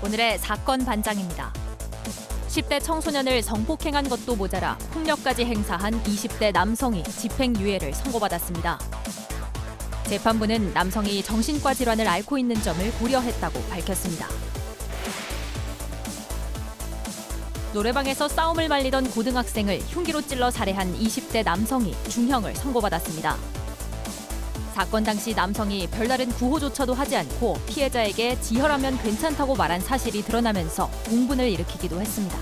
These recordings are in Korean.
오늘의 사건 반장입니다. 10대 청소년을 성폭행한 것도 모자라 폭력까지 행사한 20대 남성이 집행유예를 선고받았습니다. 재판부는 남성이 정신과 질환을 앓고 있는 점을 고려했다고 밝혔습니다. 노래방에서 싸움을 말리던 고등학생을 흉기로 찔러 살해한 20대 남성이 중형을 선고받았습니다. 사건 당시 남성이 별다른 구호조차도 하지 않고 피해자에게 지혈하면 괜찮다고 말한 사실이 드러나면서 공분을 일으키기도 했습니다.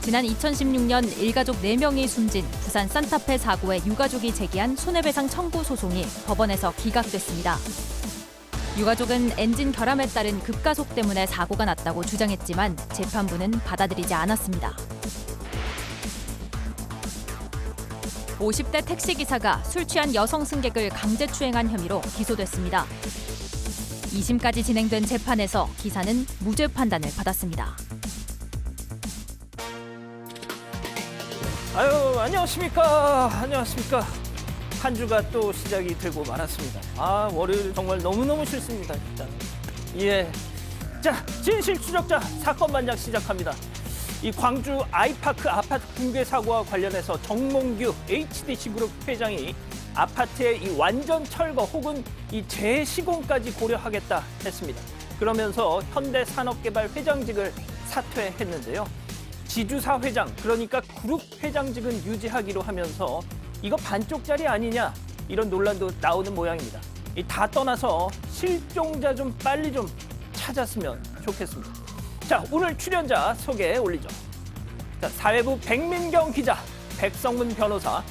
지난 2016년 일가족 4명이 숨진 부산 산타페 사고의 유가족이 제기한 손해배상 청구 소송이 법원에서 기각됐습니다. 유가족은 엔진 결함에 따른 급가속 때문에 사고가 났다고 주장했지만 재판부는 받아들이지 않았습니다. 50대 택시기사가 술 취한 여성 승객을 강제추행한 혐의로 기소됐습니다. 2심까지 진행된 재판에서 기사는 무죄 판단을 받았습니다. 아유, 안녕하십니까. 한 주가 또 시작이 되고 말았습니다. 월요일 정말 너무너무 싫습니다, 진짜. 예. 자, 진실 추적자 사건 반장 시작합니다. 이 광주 아이파크 아파트 붕괴 사고와 관련해서 정몽규 HDC그룹 회장이 아파트의 이 완전 철거 혹은 이 재시공까지 고려하겠다 했습니다. 그러면서 현대산업개발 회장직을 사퇴했는데요. 지주사 회장, 그러니까 그룹 회장직은 유지하기로 하면서 이거 반쪽짜리 아니냐 이런 논란도 나오는 모양입니다. 다 떠나서 실종자 좀 빨리 좀 찾았으면 좋겠습니다. 자, 오늘 출연자 소개해 올리죠. 자, 사회부 백민경 기자, 백성문 변호사,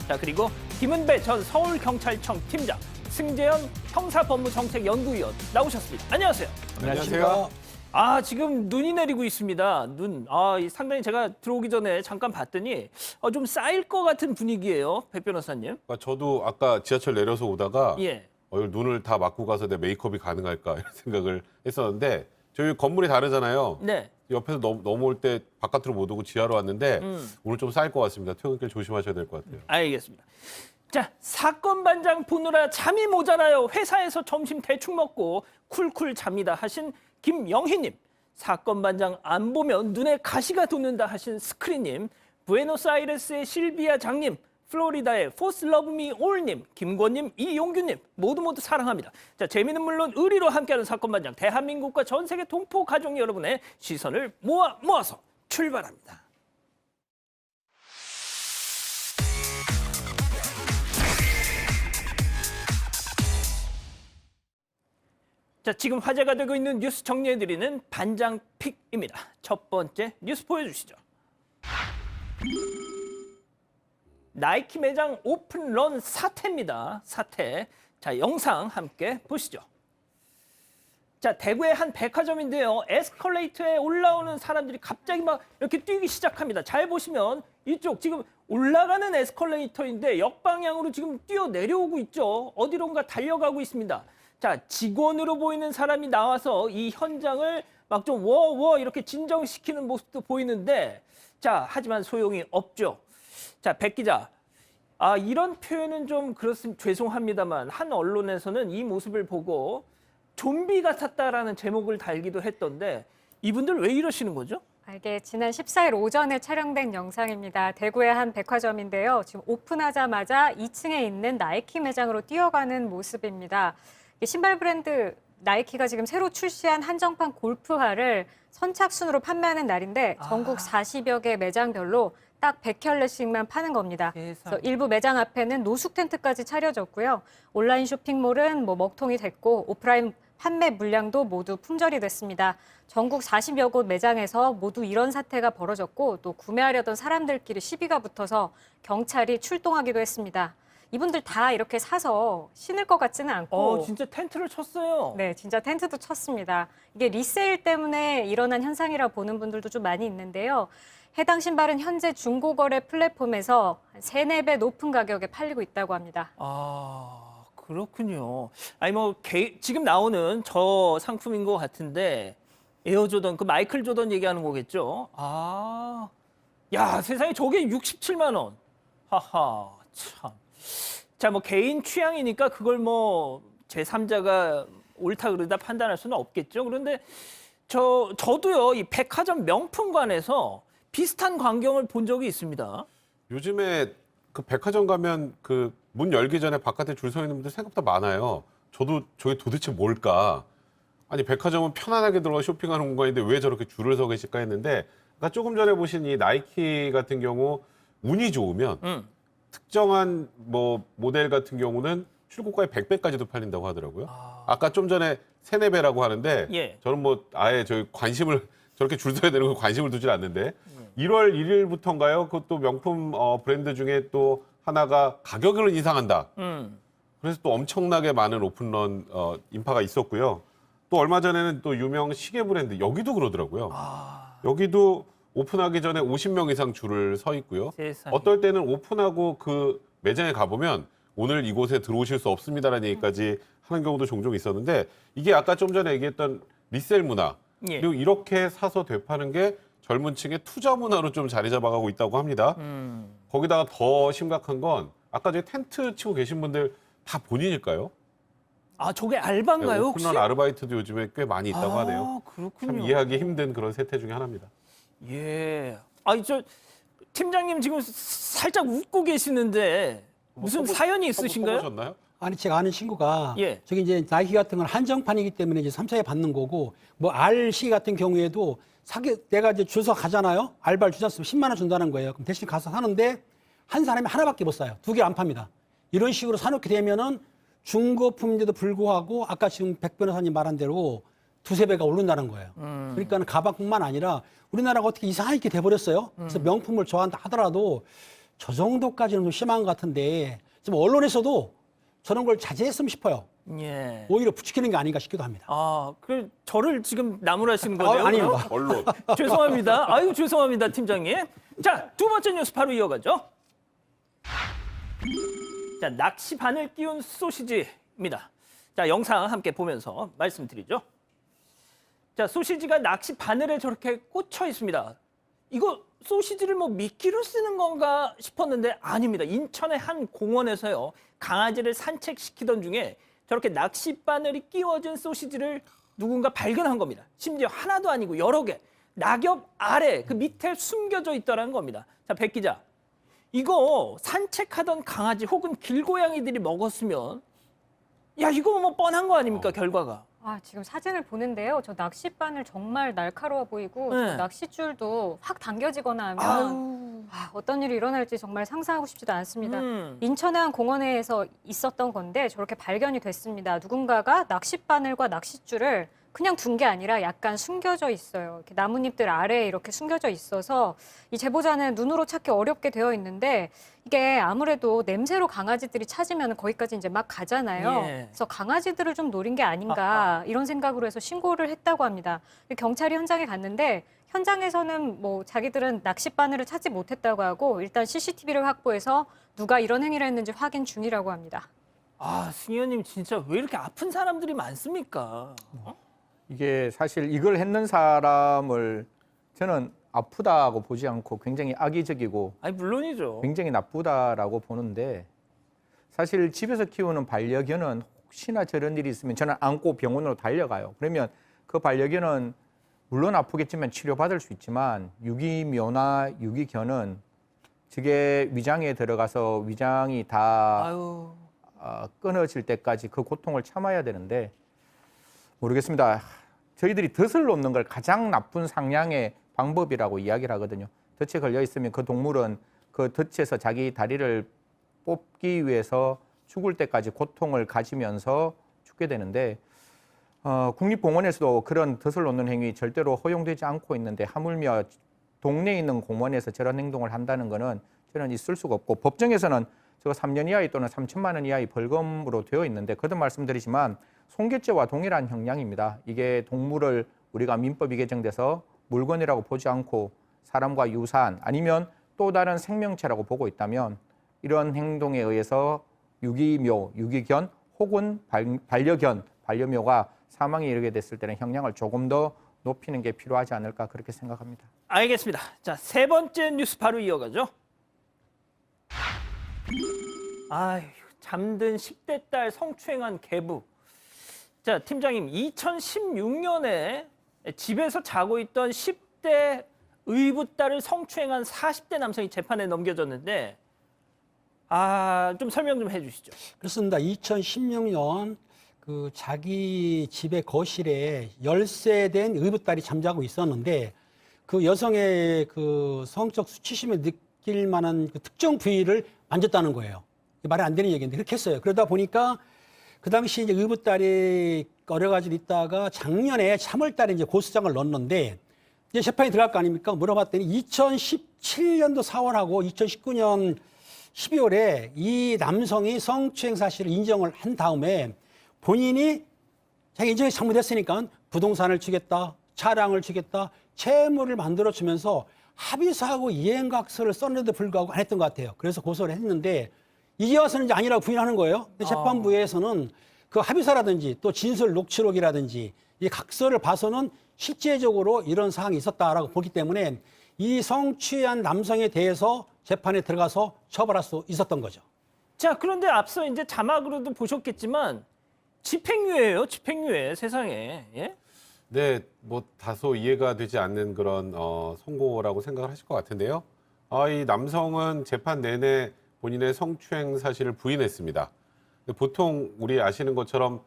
자 그리고 김은배 전 서울경찰청 팀장, 승재현 형사법무정책연구위원 나오셨습니다. 안녕하세요. 안녕하세요. 지금 눈이 내리고 있습니다. 상당히 제가 들어오기 전에 잠깐 봤더니 좀 쌓일 것 같은 분위기예요, 백 변호사님. 그러니까 저도 아까 지하철 내려서 오다가 예. 눈을 다 막고 가서 내 메이크업이 가능할까 이런 생각을 했었는데 저희 건물이 다르잖아요. 네. 옆에서 넘어올 때 바깥으로 못 오고 지하로 왔는데 오늘 좀 쌓일 것 같습니다. 퇴근길 조심하셔야 될 것 같아요. 알겠습니다. 자, 사건 반장 보느라 잠이 모자라요. 회사에서 점심 대충 먹고 쿨쿨 잡니다 하신 김영희님, 사건 반장 안 보면 눈에 가시가 돋는다 하신 스크린님, 부에노스아이레스의 실비아 장님, 플로리다의 포스 러브미 올님, 김권님, 이용규님 모두 사랑합니다. 자, 재미는 물론 의리로 함께하는 사건 반장, 대한민국과 전 세계 동포 가족 여러분의 시선을 모아서 출발합니다. 자, 지금 화제가 되고 있는 뉴스 정리해드리는 반장 픽입니다. 첫 번째 뉴스 보여주시죠. 나이키 매장 오픈런 사태입니다. 사태. 자, 영상 함께 보시죠. 자, 대구의 한 백화점인데요. 에스컬레이터에 올라오는 사람들이 갑자기 막 이렇게 뛰기 시작합니다. 잘 보시면 이쪽 지금 올라가는 에스컬레이터인데 역방향으로 지금 뛰어 내려오고 있죠. 어디론가 달려가고 있습니다. 자, 직원으로 보이는 사람이 나와서 이 현장을 막 좀 워워 이렇게 진정시키는 모습도 보이는데, 자, 하지만 소용이 없죠. 자, 백 기자, 이런 표현은 좀 그렇습니다. 죄송합니다만 한 언론에서는 이 모습을 보고 좀비 같았다라는 제목을 달기도 했던데 이분들 왜 이러시는 거죠? 이게 지난 14일 오전에 촬영된 영상입니다. 대구의 한 백화점인데요. 지금 오픈하자마자 2층에 있는 나이키 매장으로 뛰어가는 모습입니다. 신발 브랜드 나이키가 지금 새로 출시한 한정판 골프화를 선착순으로 판매하는 날인데 전국 40여 개 매장별로 딱 100켤레씩만 파는 겁니다. 그래서 일부 매장 앞에는 노숙 텐트까지 차려졌고요. 온라인 쇼핑몰은 먹통이 됐고 오프라인 판매 물량도 모두 품절이 됐습니다. 전국 40여 곳 매장에서 모두 이런 사태가 벌어졌고 또 구매하려던 사람들끼리 시비가 붙어서 경찰이 출동하기도 했습니다. 이분들 다 이렇게 사서 신을 것 같지는 않고 진짜 텐트를 쳤어요. 네, 진짜 텐트도 쳤습니다. 이게 리세일 때문에 일어난 현상이라 보는 분들도 좀 많이 있는데요. 해당 신발은 현재 중고거래 플랫폼에서 3, 4배 높은 가격에 팔리고 있다고 합니다. 그렇군요. 지금 나오는 저 상품인 것 같은데 에어조던, 그 마이클 조던 얘기하는 거겠죠? 야, 세상에 저게 67만 원. 하하, 참. 자, 개인 취향이니까 그걸 제3자가 옳다 그르다 판단할 수는 없겠죠. 그런데 저도요 이 백화점 명품관에서 비슷한 광경을 본 적이 있습니다. 요즘에 그 백화점 가면 그 문 열기 전에 바깥에 줄 서 있는 분들 생각보다 많아요. 저도 저게 도대체 뭘까? 아니 백화점은 편안하게 들어가 쇼핑하는 공간인데 왜 저렇게 줄을 서 계실까 했는데 아까 조금 전에 보신 이 나이키 같은 경우 운이 좋으면 특정한 뭐 모델 같은 경우는 출고가의 100배까지도 팔린다고 하더라고요. 아까 좀 전에 3, 4배라고 하는데 예. 저는 뭐 아예 저희 관심을 저렇게 줄 서야 되는 거 관심을 두질 않는데 1월 1일부터인가요? 그것도 명품 브랜드 중에 또 하나가 가격을 인상한다. 그래서 또 엄청나게 많은 오픈런 인파가 있었고요. 또 얼마 전에는 또 유명 시계 브랜드 여기도 그러더라고요. 여기도 오픈하기 전에 50명 이상 줄을 서 있고요. 세상에. 어떨 때는 오픈하고 그 매장에 가보면 오늘 이곳에 들어오실 수 없습니다라는 얘기까지 하는 경우도 종종 있었는데 이게 아까 좀 전에 얘기했던 리셀 문화 예. 그리고 이렇게 사서 되파는 게 젊은 층의 투자 문화로 좀 자리 잡아가고 있다고 합니다. 거기다가 더 심각한 건 아까 저기 텐트 치고 계신 분들 다 본인일까요? 아 저게 알바인가요 혹시? 오픈런 아르바이트도 요즘에 꽤 많이 있다고 하네요. 그렇군요. 참 이해하기 힘든 그런 세태 중에 하나입니다. 예. 아니 저 팀장님 지금 살짝 웃고 계시는데 무슨 사연이 있으신가요? 써보셨나요? 아니 제가 아는 친구가 예. 저기 이제 나이키 같은 건 한정판이기 때문에 이제 3차에 받는 거고 뭐 R 시계 같은 경우에도 내가 이제 주소 가잖아요. 알바를 주지 않으면 10만 원 준다는 거예요. 그럼 대신 가서 사는데 한 사람이 하나밖에 못 사요. 2개 안 팝니다. 이런 식으로 사놓게 되면은 중고품인데도 불구하고 아까 지금 백 변호사님 말한 대로 2~3배가 오른다는 거예요. 그러니까 가방뿐만 아니라 우리나라가 어떻게 이상하게 돼버렸어요. 그래서 명품을 좋아한다 하더라도 저 정도까지는 좀 심한 것 같은데 지금 언론에서도 저런 걸 자제했으면 싶어요. 예. 오히려 부추기는 게 아닌가 싶기도 합니다. 그 저를 지금 나무라시는 거네요. 아닙니다. 언론. 죄송합니다. 아유 죄송합니다, 팀장님. 자, 두 번째 뉴스 바로 이어가죠. 자, 낚시 바늘 끼운 소시지입니다. 자, 영상 함께 보면서 말씀드리죠. 자, 소시지가 낚시 바늘에 저렇게 꽂혀 있습니다. 이거 소시지를 뭐 미끼로 쓰는 건가 싶었는데 아닙니다. 인천의 한 공원에서요. 강아지를 산책시키던 중에 저렇게 낚시 바늘이 끼워진 소시지를 누군가 발견한 겁니다. 심지어 하나도 아니고 여러 개. 낙엽 아래 그 밑에 숨겨져 있다는 겁니다. 자, 백 기자. 이거 산책하던 강아지 혹은 길고양이들이 먹었으면 야, 이거 뭐 뻔한 거 아닙니까, 결과가. 아, 지금 사진을 보는데요. 저 낚싯바늘 정말 날카로워 보이고 네. 저 낚싯줄도 확 당겨지거나 하면 어떤 일이 일어날지 정말 상상하고 싶지도 않습니다. 인천의 한 공원에서 있었던 건데 저렇게 발견이 됐습니다. 누군가가 낚싯바늘과 낚싯줄을 그냥 둔 게 아니라 약간 숨겨져 있어요. 이렇게 나뭇잎들 아래에 이렇게 숨겨져 있어서 이 제보자는 눈으로 찾기 어렵게 되어 있는데 이게 아무래도 냄새로 강아지들이 찾으면 거기까지 이제 막 가잖아요. 예. 그래서 강아지들을 좀 노린 게 아닌가 이런 생각으로 해서 신고를 했다고 합니다. 경찰이 현장에 갔는데 현장에서는 뭐 자기들은 낚싯바늘을 찾지 못했다고 하고 일단 CCTV를 확보해서 누가 이런 행위를 했는지 확인 중이라고 합니다. 아, 승현님 진짜 왜 이렇게 아픈 사람들이 많습니까? 이게 사실 이걸 했는 사람을 저는 아프다고 보지 않고 굉장히 악의적이고 아니, 물론이죠. 굉장히 나쁘다라고 보는데 사실 집에서 키우는 반려견은 혹시나 저런 일이 있으면 저는 안고 병원으로 달려가요. 그러면 그 반려견은 물론 아프겠지만 치료받을 수 있지만 유기묘나 유기견은 저게 위장에 들어가서 위장이 다 아유. 끊어질 때까지 그 고통을 참아야 되는데 모르겠습니다. 저희들이 덫을 놓는 걸 가장 나쁜 상냥의 방법이라고 이야기를 하거든요. 덫에 걸려 있으면 그 동물은 그 덫에서 자기 다리를 뽑기 위해서 죽을 때까지 고통을 가지면서 죽게 되는데 국립공원에서도 그런 덫을 놓는 행위 절대로 허용되지 않고 있는데 하물며 동네에 있는 공원에서 저런 행동을 한다는 것은 저는 있을 수가 없고 법정에서는 저거 3년 이하이 또는 3천만 원 이하의 벌금으로 되어 있는데 거듭 말씀드리지만 손괴죄와 동일한 형량입니다. 이게 동물을 우리가 민법이 개정돼서 물건이라고 보지 않고 사람과 유사한 아니면 또 다른 생명체라고 보고 있다면 이런 행동에 의해서 유기묘, 유기견 혹은 반려견, 반려묘가 사망에 이르게 됐을 때는 형량을 조금 더 높이는 게 필요하지 않을까 그렇게 생각합니다. 알겠습니다. 자, 세 번째 뉴스 바로 이어가죠. 아휴, 잠든 10대 딸 성추행한 계부. 자, 팀장님, 2016년에 집에서 자고 있던 10대 의붓 딸을 성추행한 40대 남성이 재판에 넘겨졌는데 좀 설명 좀 해주시죠. 그렇습니다. 2016년 그 자기 집의 거실에 열세 된 의붓딸이 잠자고 있었는데 그 여성의 그 성적 수치심을 느낄 만한 그 특정 부위를 만졌다는 거예요. 말이 안 되는 얘기인데 그렇게 했어요. 그러다 보니까 그 당시 이제 의붓딸이 여러 가지로 있다가 작년에 3월달에 이제 고소장을 넣었는데 이제 재판이 들어갈 거 아닙니까? 물어봤더니 2017년도 4월하고 2019년 12월에 이 남성이 성추행 사실을 인정을 한 다음에 본인이 자기 인정이 잘못했으니까 부동산을 주겠다, 차량을 주겠다, 채무를 만들어주면서 합의서하고 이행각서를 썼는데도 불구하고 안 했던 것 같아요. 그래서 고소를 했는데 이제 와서는 이제 아니라고 부인하는 거예요. 근데 재판부에서는 그 합의서라든지 또 진술 녹취록이라든지 이 각서를 봐서는 실제적으로 이런 사항이 있었다라고 보기 때문에 이 성추행한 남성에 대해서 재판에 들어가서 처벌할 수 있었던 거죠. 자, 그런데 앞서 이제 자막으로도 보셨겠지만 집행유예예요, 집행유예 세상에. 예? 네, 뭐 다소 이해가 되지 않는 그런 선고라고 생각을 하실 것 같은데요. 이 남성은 재판 내내 본인의 성추행 사실을 부인했습니다. 근데 보통 우리 아시는 것처럼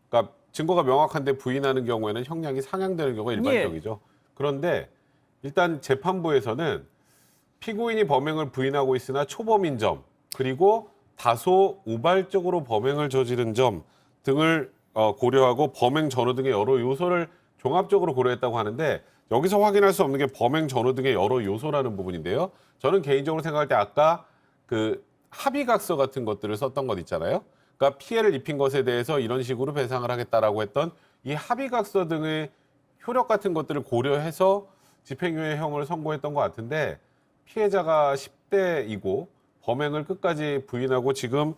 그러니까 증거가 명확한데 부인하는 경우에는 형량이 상향되는 경우가 일반적이죠. 그런데 일단 재판부에서는 피고인이 범행을 부인하고 있으나 초범인 점, 그리고 다소 우발적으로 범행을 저지른 점 등을 고려하고 범행 전후 등의 여러 요소를 종합적으로 고려했다고 하는데 여기서 확인할 수 없는 게 범행 전후 등의 여러 요소라는 부분인데요. 저는 개인적으로 생각할 때 아까 그 합의각서 같은 것들을 썼던 것 있잖아요. 그러니까 피해를 입힌 것에 대해서 이런 식으로 배상을 하겠다라고 했던 이 합의각서 등의 효력 같은 것들을 고려해서 집행유예형을 선고했던 것 같은데 피해자가 10대이고 범행을 끝까지 부인하고 지금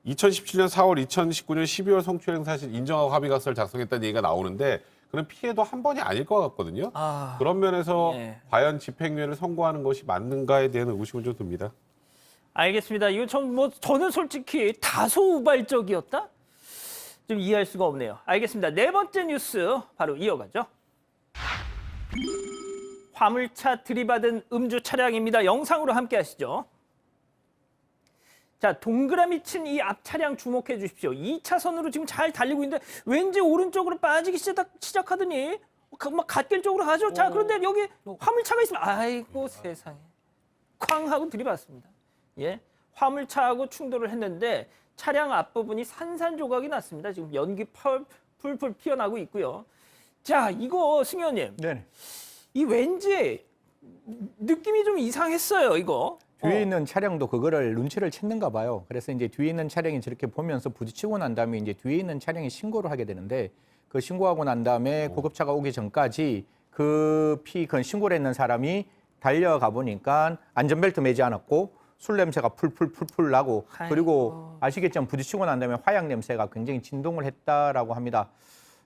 2017년 4월, 2019년 12월 성추행 사실 인정하고 합의각서를 작성했다는 얘기가 나오는데 그런 피해도 한 번이 아닐 것 같거든요. 그런 면에서 예. 과연 집행유예를 선고하는 것이 맞는가에 대한 의구심은 좀 듭니다. 알겠습니다. 이거 저는 솔직히 다소 우발적이었다? 좀 이해할 수가 없네요. 알겠습니다. 네 번째 뉴스 바로 이어가죠. 화물차 들이받은 음주 차량입니다. 영상으로 함께 하시죠. 자, 동그라미 친 이 앞 차량 주목해 주십시오. 2차선으로 지금 잘 달리고 있는데 왠지 오른쪽으로 빠지기 시작하더니 막 갓길 쪽으로 가죠. 자, 그런데 여기 화물차가 있으면 아이고 세상에. 쾅 하고 들이받습니다. 예, 화물차하고 충돌을 했는데 차량 앞부분이 산산조각이 났습니다. 지금 연기 풀풀 피어나고 있고요. 자, 이거 승 의원님. 네. 이 왠지 느낌이 좀 이상했어요, 이거. 뒤에 있는 차량도 그거를 눈치를 챘는가 봐요. 그래서 이제 뒤에 있는 차량이 저렇게 보면서 부딪히고 난 다음에 이제 뒤에 있는 차량이 신고를 하게 되는데 그 신고하고 난 다음에 구급차가 오기 전까지 그 신고를 했는 사람이 달려가 보니까 안전벨트 매지 않았고 술 냄새가 풀풀 나고 그리고 아시겠지만 부딪히고 난 다음에 화약 냄새가 굉장히 진동을 했다라고 합니다.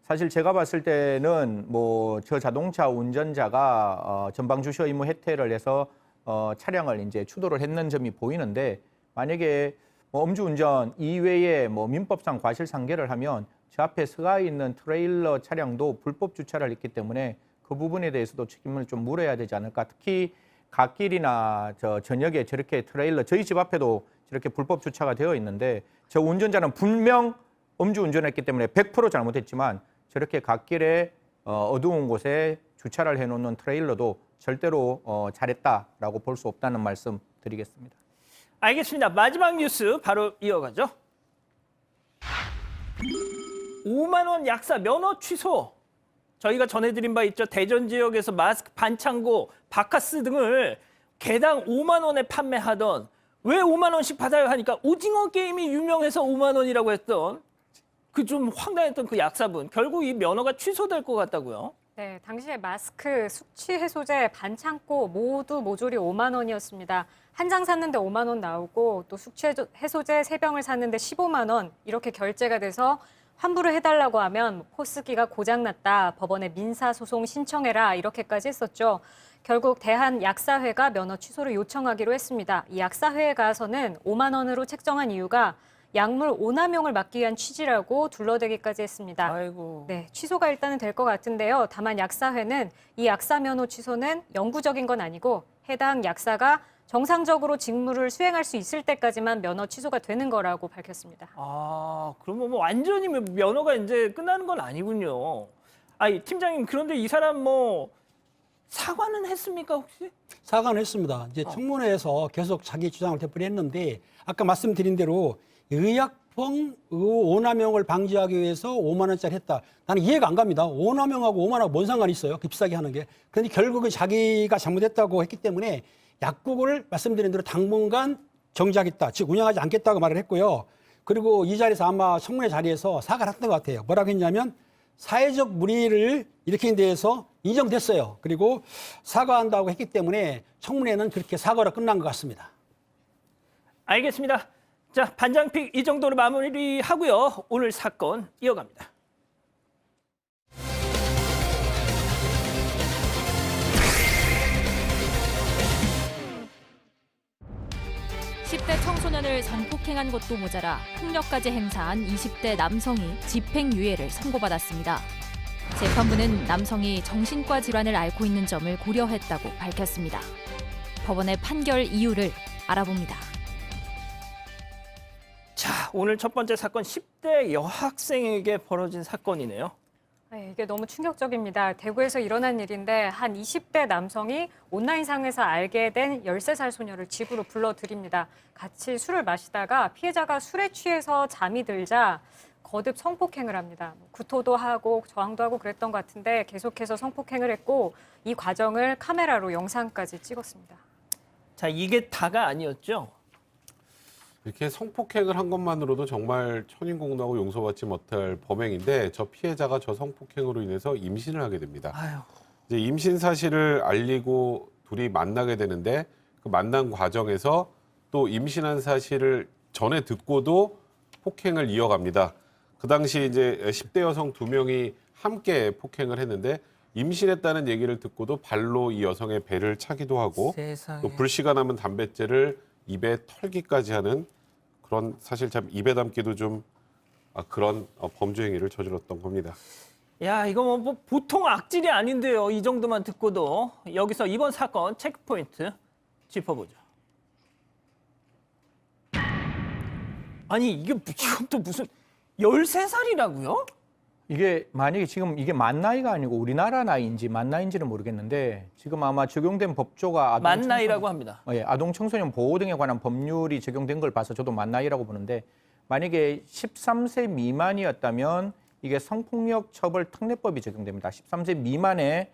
사실 제가 봤을 때는 뭐 저 자동차 운전자가 전방 주시어 의무 해태를 해서 차량을 이제 추돌을 했는 점이 보이는데 만약에 뭐 음주운전 이외에 뭐 민법상 과실상계를 하면 저 앞에 서가 있는 트레일러 차량도 불법 주차를 했기 때문에 그 부분에 대해서도 책임을 좀 물어야 되지 않을까. 특히 갓길이나 저녁에 저렇게 트레일러 저희 집 앞에도 저렇게 불법 주차가 되어 있는데 저 운전자는 분명 음주운전했기 때문에 100% 잘못했지만 저렇게 갓길에 어두운 곳에 주차를 해놓는 트레일러도 절대로 잘했다라고 볼 수 없다는 말씀 드리겠습니다. 알겠습니다. 마지막 뉴스 바로 이어가죠. 5만 원 약사 면허 취소. 저희가 전해드린 바 있죠. 대전 지역에서 마스크, 반창고, 바카스 등을 개당 5만 원에 판매하던 왜 5만 원씩 받아요 하니까 오징어 게임이 유명해서 5만 원이라고 했던 그 좀 황당했던 그 약사분. 결국 이 면허가 취소될 것 같다고요. 네, 당시에 마스크, 숙취 해소제, 반창고 모두 모조리 5만 원이었습니다. 한 장 샀는데 5만 원 나오고 또 숙취 해소제 3병을 샀는데 15만 원 이렇게 결제가 돼서 환불을 해달라고 하면 포스기가 고장났다, 법원에 민사소송 신청해라 이렇게까지 했었죠. 결국 대한약사회가 면허 취소를 요청하기로 했습니다. 이 약사회에 가서는 5만 원으로 책정한 이유가 약물 오남용을 막기 위한 취지라고 둘러대기까지 했습니다. 아이고. 네, 취소가 일단은 될 것 같은데요. 다만 약사회는 이 약사 면허 취소는 영구적인 건 아니고 해당 약사가 정상적으로 직무를 수행할 수 있을 때까지만 면허 취소가 되는 거라고 밝혔습니다. 아, 그러면 뭐 완전히 면허가 이제 끝나는 건 아니군요. 아니, 팀장님, 그런데 이 사람 뭐 사과는 했습니까, 혹시? 사과는 했습니다. 이제 청문회에서 계속 자기 주장을 되풀이했는데 아까 말씀드린 대로 의약품 오남용을 방지하기 위해서 5만 원짜리 했다. 나는 이해가 안 갑니다. 오남용하고 5만 원 뭔 상관이 있어요? 그 비싸게 하는 게. 그런데 결국은 자기가 잘못했다고 했기 때문에 약국을 말씀드린 대로 당분간 정지하겠다. 즉 운영하지 않겠다고 말을 했고요. 그리고 이 자리에서 아마 청문회 자리에서 사과를 했던 것 같아요. 뭐라고 했냐면 사회적 물의를 일으킨 데에서 인정됐어요. 그리고 사과한다고 했기 때문에 청문회는 그렇게 사과로 끝난 것 같습니다. 알겠습니다. 자, 반장픽 이 정도로 마무리하고요. 오늘 사건 이어갑니다. 10대 청소년을 성폭행한 것도 모자라 폭력까지 행사한 20대 남성이 집행유예를 선고받았습니다. 재판부는 남성이 정신과 질환을 앓고 있는 점을 고려했다고 밝혔습니다. 법원의 판결 이유를 알아봅니다. 자, 오늘 첫 번째 사건 10대 여학생에게 벌어진 사건이네요. 네, 이게 너무 충격적입니다. 대구에서 일어난 일인데 한 20대 남성이 온라인상에서 알게 된 13살 소녀를 집으로 불러들입니다. 같이 술을 마시다가 피해자가 술에 취해서 잠이 들자 거듭 성폭행을 합니다. 구토도 하고 저항도 하고 그랬던 것 같은데 계속해서 성폭행을 했고 이 과정을 카메라로 영상까지 찍었습니다. 자, 이게 다가 아니었죠? 이렇게 성폭행을 한 것만으로도 정말 천인공노하고 용서받지 못할 범행인데 저 피해자가 저 성폭행으로 인해서 임신을 하게 됩니다. 아유. 이제 임신 사실을 알리고 둘이 만나게 되는데 그 만난 과정에서 또 임신한 사실을 전에 듣고도 폭행을 이어갑니다. 그 당시 이제 10대 여성 2명이 함께 폭행을 했는데 임신했다는 얘기를 듣고도 발로 이 여성의 배를 차기도 하고 세상에. 또 불씨가 남은 담뱃재를 입에 털기까지 하는 그런 사실 참 입에 담기도 좀 그런 범죄 행위를 저질렀던 겁니다. 야, 이거 뭐 보통 악질이 아닌데요. 이 정도만 듣고도. 여기서 이번 사건 체크포인트 짚어보죠. 아니, 이건 또 무슨 13살이라고요? 이게 만약에 지금 이게 만 나이가 아니고 우리나라 나이인지 만 나이인지는 모르겠는데 지금 아마 적용된 법조가 만 나이라고 합니다. 아동 청소년 보호 등에 관한 법률이 적용된 걸 봐서 저도 만 나이라고 보는데 만약에 13세 미만이었다면 이게 성폭력 처벌 특례법이 적용됩니다. 13세 미만의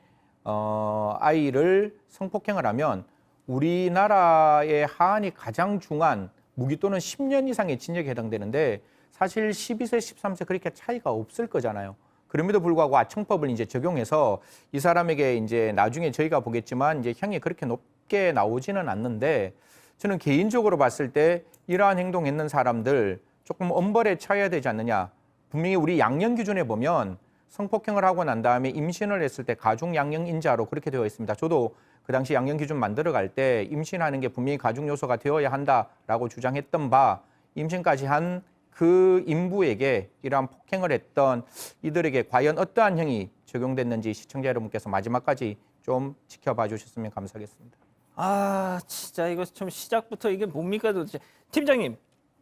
아이를 성폭행을 하면 우리나라의 하한이 가장 중한 무기 또는 10년 이상의 징역에 해당되는데 사실 12세, 13세 그렇게 차이가 없을 거잖아요. 그럼에도 불구하고 아청법을 이제 적용해서 이 사람에게 이제 나중에 저희가 보겠지만 이제 형이 그렇게 높게 나오지는 않는데 저는 개인적으로 봤을 때 이러한 행동했는 사람들 조금 엄벌에 처해야 되지 않느냐. 분명히 우리 양형 기준에 보면 성폭행을 하고 난 다음에 임신을 했을 때 가중 양형 인자로 그렇게 되어 있습니다. 저도 그 당시 양형 기준 만들어갈 때 임신하는 게 분명히 가중 요소가 되어야 한다라고 주장했던 바 임신까지 한 그 인부에게 이러한 폭행을 했던 이들에게 과연 어떠한 형이 적용됐는지 시청자 여러분께서 마지막까지 좀 지켜봐 주셨으면 감사하겠습니다. 아, 진짜 이거 좀 시작부터 이게 뭡니까 도대체. 팀장님,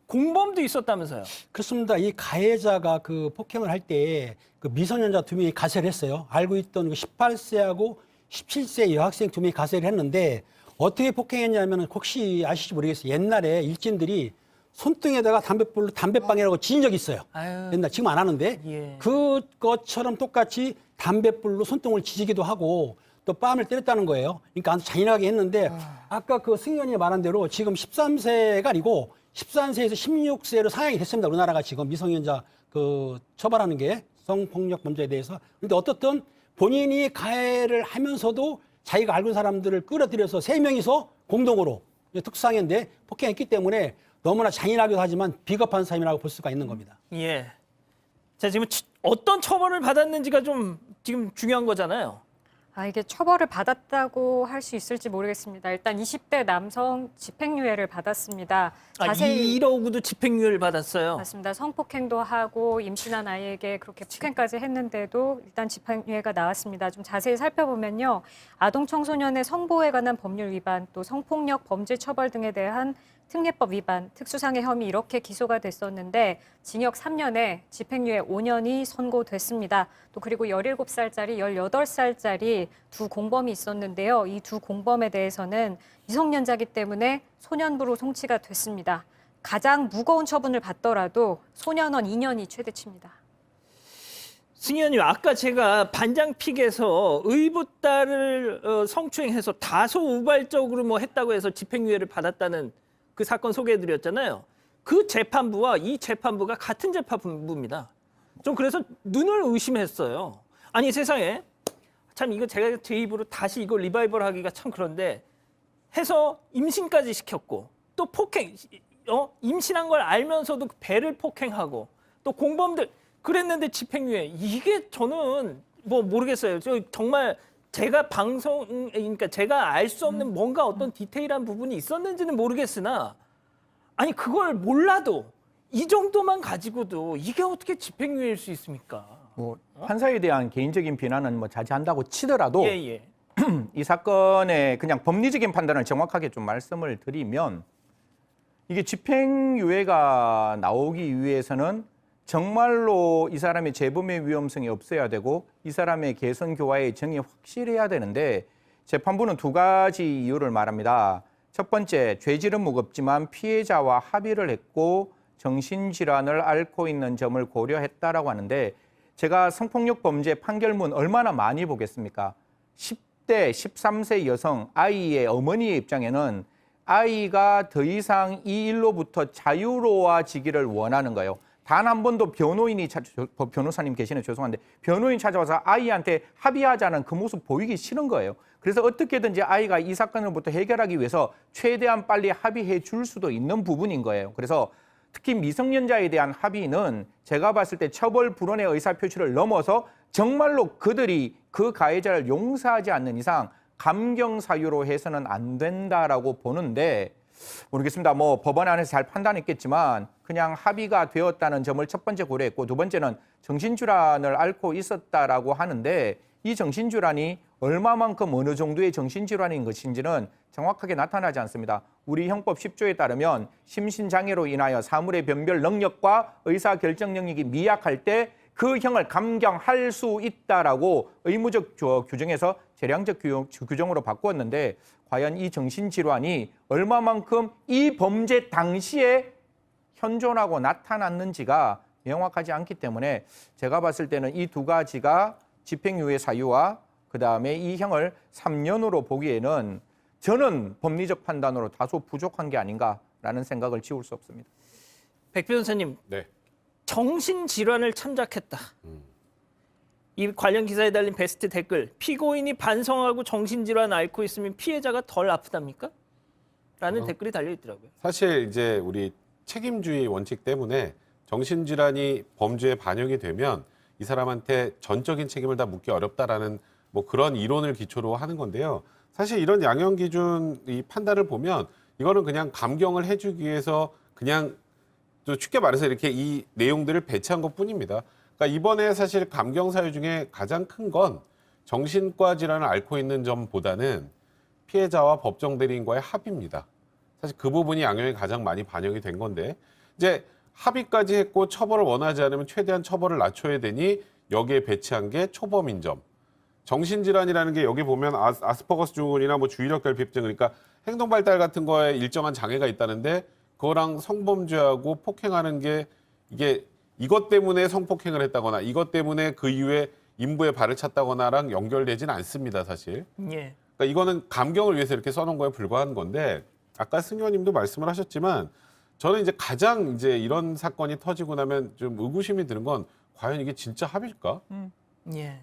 공범도 있었다면서요? 그렇습니다. 이 가해자가 그 폭행을 할 때 그 미성년자 2명이 가세를 했어요. 알고 있던 그 18세하고 17세 여학생 2명이 가세를 했는데 어떻게 폭행했냐면 혹시 아실지 모르겠어요. 옛날에 일진들이 손등에다가 담뱃불로 담뱃방이라고 지은 적이 있어요. 아유. 옛날 지금 안 하는데 예. 그것처럼 똑같이 담뱃불로 손등을 지지기도 하고 또 뺨을 때렸다는 거예요. 그러니까 아주 잔인하게 했는데 아까 그 승현이 말한 대로 지금 13세가 아니고 13세에서 16세로 상향이 됐습니다. 우리나라가 지금 미성년자 그 처벌하는 게 성폭력 범죄에 대해서. 근데 어떻든 본인이 가해를 하면서도 자기가 알고 있는 사람들을 끌어들여서 3명이서 공동으로 특수상해인데 폭행했기 때문에 너무나 잔인하기도 하지만 비겁한 삶이라고 볼 수가 있는 겁니다. 예. 자, 지금 어떤 처벌을 받았는지가 좀 지금 중요한 거잖아요. 이게 처벌을 받았다고 할 수 있을지 모르겠습니다. 일단 20대 남성 집행유예를 받았습니다. 자세히 1억도 집행유예를 받았어요. 맞습니다. 성폭행도 하고 임신한 아이에게 그렇게 폭행까지 했는데도 일단 집행유예가 나왔습니다. 좀 자세히 살펴보면요. 아동 청소년의 성보호에 관한 법률 위반, 또 성폭력 범죄 처벌 등에 대한 특례법 위반, 특수상해 혐의 이렇게 기소가 됐었는데 징역 3년에 집행유예 5년이 선고됐습니다. 또 그리고 17살짜리, 18살짜리 두 공범이 있었는데요. 이 두 공범에 대해서는 미성년자이기 때문에 소년부로 송치가 됐습니다. 가장 무거운 처분을 받더라도 소년원 2년이 최대치입니다. 승현님, 아까 제가 반장픽에서 의붓딸을 성추행해서 다소 우발적으로 뭐 했다고 해서 집행유예를 받았다는 그 사건 소개해드렸잖아요. 그 재판부와 이 재판부가 같은 재판부입니다. 좀 그래서 눈을 의심했어요. 아니 세상에, 참 이거 제가 제 입으로 다시 이거 리바이벌 하기가 참 그런데 해서 임신까지 시켰고 또 폭행, 임신한 걸 알면서도 배를 폭행하고 또 공범들 그랬는데 집행유예. 이게 저는 뭐 모르겠어요. 저 정말 제가 그러니까 제가 알 수 없는 뭔가 어떤 디테일한 부분이 있었는지는 모르겠으나 아니 그걸 몰라도 이 정도만 가지고도 이게 어떻게 집행유예일 수 있습니까? 뭐 판사에 대한 개인적인 비난은 뭐 자제한다고 치더라도 예. 이 사건의 그냥 법리적인 판단을 정확하게 좀 말씀을 드리면 이게 집행유예가 나오기 위해서는 정말로 이 사람의 재범의 위험성이 없어야 되고 이 사람의 개선 교화의 정이 확실해야 되는데 재판부는 두 가지 이유를 말합니다. 첫 번째, 죄질은 무겁지만 피해자와 합의를 했고 정신질환을 앓고 있는 점을 고려했다라고 하는데 제가 성폭력 범죄 판결문 얼마나 많이 보겠습니까? 10대, 13세 여성 아이의 어머니의 입장에는 아이가 더 이상 이 일로부터 자유로워지기를 원하는 거예요. 단 한 번도 변호사님 계시네, 죄송한데 변호인 찾아와서 아이한테 합의하자는 그 모습 보이기 싫은 거예요. 그래서 어떻게든지 아이가 이 사건으로부터 해결하기 위해서 최대한 빨리 합의해 줄 수도 있는 부분인 거예요. 그래서 특히 미성년자에 대한 합의는 제가 봤을 때 처벌 불원의 의사표시를 넘어서 정말로 그들이 그 가해자를 용서하지 않는 이상 감경 사유로 해서는 안 된다라고 보는데 모르겠습니다. 뭐 법원 안에서 잘 판단했겠지만 그냥 합의가 되었다는 점을 첫 번째 고려했고 두 번째는 정신질환을 앓고 있었다라고 하는데 이 정신질환이 얼마만큼 어느 정도의 정신질환인 것인지는 정확하게 나타나지 않습니다. 우리 형법 10조에 따르면 심신장애로 인하여 사물의 변별 능력과 의사결정 능력이 미약할 때 그 형을 감경할 수 있다라고 의무적 규정에서 재량적 규정으로 바꾸었는데 과연 이 정신질환이 얼마만큼 이 범죄 당시에 현존하고 나타났는지가 명확하지 않기 때문에 제가 봤을 때는 이 두 가지가 집행유예 사유와 그다음에 이 형을 3년으로 보기에는 저는 법리적 판단으로 다소 부족한 게 아닌가라는 생각을 지울 수 없습니다. 백 변호사님, 네. 정신질환을 참작했다. 이 관련 기사에 달린 베스트 댓글, 피고인이 반성하고 정신질환 앓고 있으면 피해자가 덜 아프답니까? 라는 댓글이 달려있더라고요. 사실 이제 우리 책임주의 원칙 때문에 정신질환이 범죄에 반영이 되면 이 사람한테 전적인 책임을 다 묻기 어렵다라는 뭐 그런 이론을 기초로 하는 건데요. 사실 이런 양형 기준 이 판단을 보면 이거는 그냥 감경을 해주기 위해서 그냥 또 쉽게 말해서 이렇게 이 내용들을 배치한 것뿐입니다. 그러니까 이번에 사실 감경 사유 중에 가장 큰 건 정신과 질환을 앓고 있는 점보다는 피해자와 법정 대리인과의 합의입니다. 사실 그 부분이 양형에 가장 많이 반영이 된 건데 이제 합의까지 했고 처벌을 원하지 않으면 최대한 처벌을 낮춰야 되니 여기에 배치한 게 초범인 점. 정신질환이라는 게 여기 보면 아스퍼거스 증후군이나 뭐 주의력 결핍증 그러니까 행동 발달 같은 거에 일정한 장애가 있다는데 그거랑 성범죄하고 폭행하는 게 이게 이것 때문에 성폭행을 했다거나 이것 때문에 그 이후에 인부의 발을 찼다거나랑 연결되지는 않습니다, 사실. 예. 그러니까 이거는 감경을 위해서 이렇게 써놓은 거에 불과한 건데 아까 승 의원님도 말씀을 하셨지만 저는 이제 가장 이제 이런 사건이 터지고 나면 좀 의구심이 드는 건 과연 이게 진짜 합의일까? 예.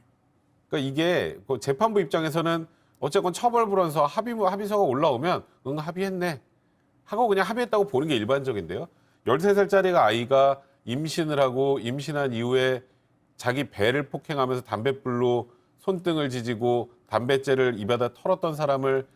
그러니까 이게 그 재판부 입장에서는 어쨌건 처벌불원서 합의서가 올라오면 응 합의했네 하고 그냥 합의했다고 보는 게 일반적인데요. 13살짜리가 아이가 임신을 하고 임신한 이후에 자기 배를 폭행하면서 담뱃불로 손등을 지지고 담뱃재를 입에다 털었던 사람을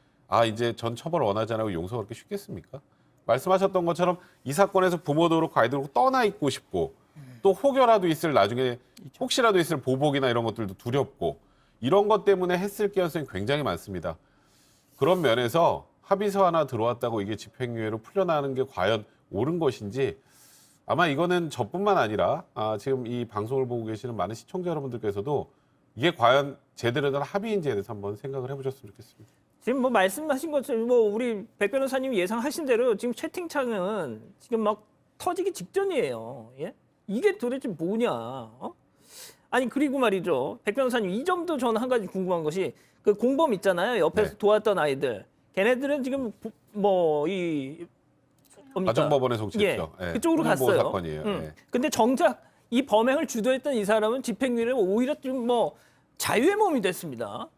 이제 전 처벌 원하지 않고 용서가 그렇게 쉽겠습니까? 말씀하셨던 것처럼 이 사건에서 부모도 그렇고 아이도 그렇고 떠나 있고 싶고 또 혹여라도 있을 나중에 혹시라도 있을 보복이나 이런 것들도 두렵고 이런 것 때문에 했을 가능성이 굉장히 많습니다. 그런 면에서 합의서 하나 들어왔다고 이게 집행유예로 풀려나는 게 과연 옳은 것인지 아마 이거는 저뿐만 아니라 지금 이 방송을 보고 계시는 많은 시청자 여러분들께서도 이게 과연 제대로 된 합의인지에 대해서 한번 생각을 해보셨으면 좋겠습니다. 지금 뭐 말씀하신 것처럼 뭐 우리 백 변호사님이 예상하신 대로 지금 채팅창은 지금 막 터지기 직전이에요. 예? 이게 도대체 뭐냐? 아니 그리고 말이죠. 백 변호사님 이 점도 저는 한 가지 궁금한 것이 그 공범 있잖아요. 옆에서 네. 도왔던 아이들. 걔네들은 지금 뭐이 가정법원에 송치했죠. 예, 그쪽으로 보호 갔어요. 사건이에요. 예. 근데 정작 이 범행을 주도했던 이 사람은 집행유예를 오히려 좀 뭐 자유의 몸이 됐습니다.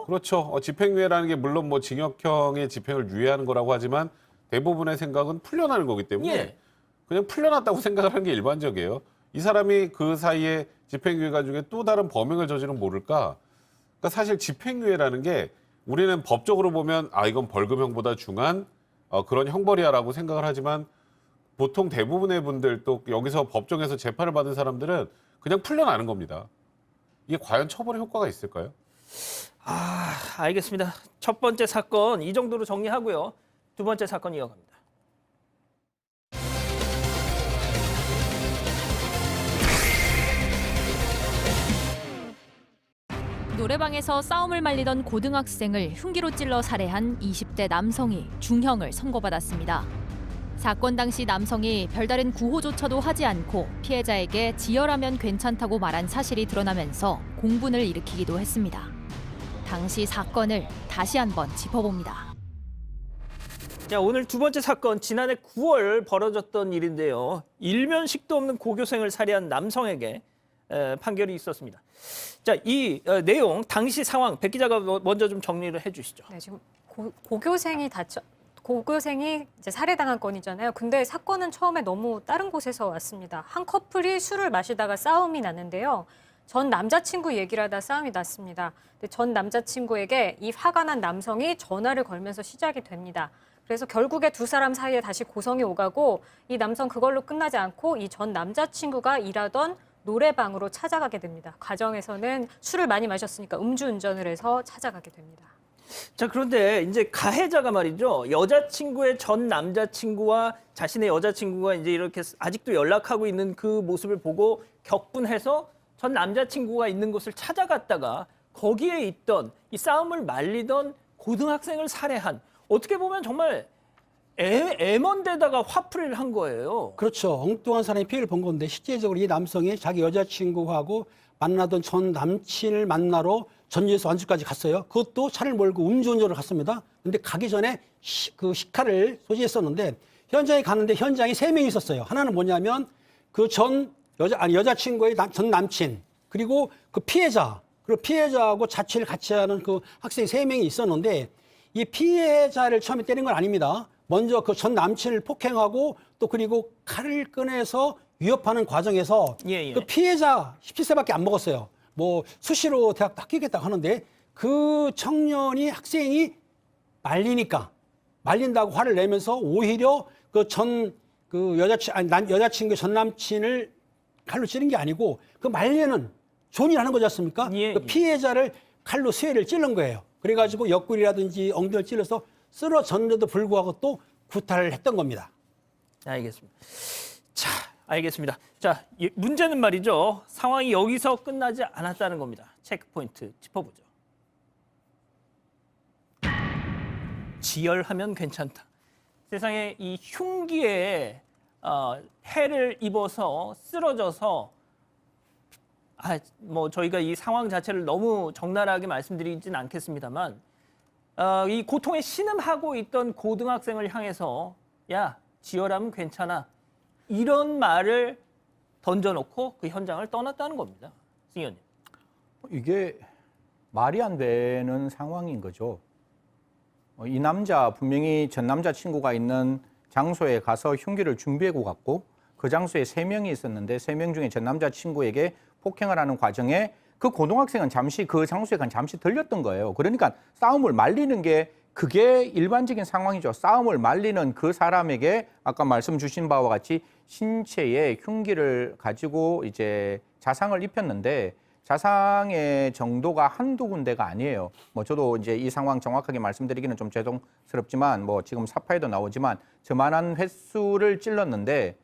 그렇죠. 집행유예라는 게 물론 뭐 징역형의 집행을 유예하는 거라고 하지만 대부분의 생각은 풀려나는 거기 때문에 예. 그냥 풀려났다고 생각을 하는 게 일반적이에요. 이 사람이 그 사이에 집행유예가 중에 또 다른 범행을 저지르면 모를까? 그러니까 사실 집행유예라는 게 우리는 법적으로 보면 이건 벌금형보다 중한 그런 형벌이야라고 생각을 하지만 보통 대부분의 분들 또 여기서 법정에서 재판을 받은 사람들은 그냥 풀려나는 겁니다. 이게 과연 처벌의 효과가 있을까요? 알겠습니다. 첫 번째 사건 이 정도로 정리하고요. 두 번째 사건 이어갑니다. 노래방에서 싸움을 말리던 고등학생을 흉기로 찔러 살해한 20대 남성이 중형을 선고받았습니다. 사건 당시 남성이 별다른 구호조차도 하지 않고 피해자에게 지혈하면 괜찮다고 말한 사실이 드러나면서 공분을 일으키기도 했습니다. 당시 사건을 다시 한번 짚어봅니다. 자, 오늘 두 번째 사건 지난해 9월 벌어졌던 일인데요. 일면식도 없는 고교생을 살해한 남성에게 판결이 있었습니다. 자, 이 내용 당시 상황 백 기자가 먼저 좀 정리를 해주시죠. 네, 지금 고교생이 이제 살해당한 건이잖아요. 근데 사건은 처음에 너무 다른 곳에서 왔습니다. 한 커플이 술을 마시다가 싸움이 났는데요. 전 남자친구 얘기를 하다 싸움이 났습니다. 근데 전 남자친구에게 이 화가 난 남성이 전화를 걸면서 시작이 됩니다. 그래서 결국에 두 사람 사이에 다시 고성이 오가고 이 남성 그걸로 끝나지 않고 이 전 남자친구가 일하던 노래방으로 찾아가게 됩니다. 과정에서는 술을 많이 마셨으니까 음주운전을 해서 찾아가게 됩니다. 자, 그런데 이제 가해자가 말이죠. 여자친구의 전 남자친구와 자신의 여자친구가 이제 이렇게 아직도 연락하고 있는 그 모습을 보고 격분해서 전 남자친구가 있는 곳을 찾아갔다가 거기에 있던 이 싸움을 말리던 고등학생을 살해한 어떻게 보면 정말 애먼데다가 화풀이를 한 거예요. 그렇죠. 엉뚱한 사람이 피해를 본 건데 실제적으로 이 남성이 자기 여자친구하고 만나던 전 남친을 만나러 전주에서 완주까지 갔어요. 그것도 차를 몰고 음주운전을 갔습니다. 근데 가기 전에 그 식칼을 소지했었는데 현장에 갔는데 현장에 3명이 있었어요. 하나는 뭐냐면 그 여자친구의 전 남친 그리고 그 피해자 그리고 피해자하고 자취를 같이 하는 그 학생이 3명이 있었는데 이 피해자를 처음에 때린 건 아닙니다. 먼저 그 전 남친을 폭행하고 또 그리고 칼을 꺼내서 위협하는 과정에서 그 피해자 17세밖에 안 먹었어요. 뭐 수시로 대학도 합격했다고 하는데 그 청년이 학생이 말린다고 화를 내면서 오히려 여자친구 전 남친을 칼로 찌른 게 아니고 그 말리는 존이라는 거지 않습니까? 그 피해자를 칼로 쇠를 찌른 거예요. 그래가지고 옆구리라든지 엉덩이를 찔러서 쓰러졌는데도 불구하고 또 구타를 했던 겁니다. 알겠습니다. 자, 알겠습니다. 자, 문제는 말이죠. 상황이 여기서 끝나지 않았다는 겁니다. 체크포인트 짚어보죠. 지혈하면 괜찮다. 세상에 이 흉기에 해를 입어서 쓰러져서 뭐 저희가 이 상황 자체를 너무 적나라하게 말씀드리진 않겠습니다만 이 고통에 신음하고 있던 고등학생을 향해서 야, 지혈하면 괜찮아. 이런 말을 던져놓고 그 현장을 떠났다는 겁니다. 승 의원님. 이게 말이 안 되는 상황인 거죠. 이 남자 분명히 전 남자친구가 있는 장소에 가서 흉기를 준비하고 갔고 그 장소에 3명이 있었는데 3명 중에 전 남자친구에게 폭행을 하는 과정에 그 고등학생은 잠시 그 장소에 잠시 들렸던 거예요. 그러니까 싸움을 말리는 게 그게 일반적인 상황이죠. 싸움을 말리는 그 사람에게 아까 말씀 주신 바와 같이 신체에 흉기를 가지고 이제 자상을 입혔는데 자상의 정도가 한두 군데가 아니에요. 뭐 저도 이제 이 상황 정확하게 말씀드리기는 좀 죄송스럽지만 뭐 지금 사파에도 나오지만 저만한 횟수를 찔렀는데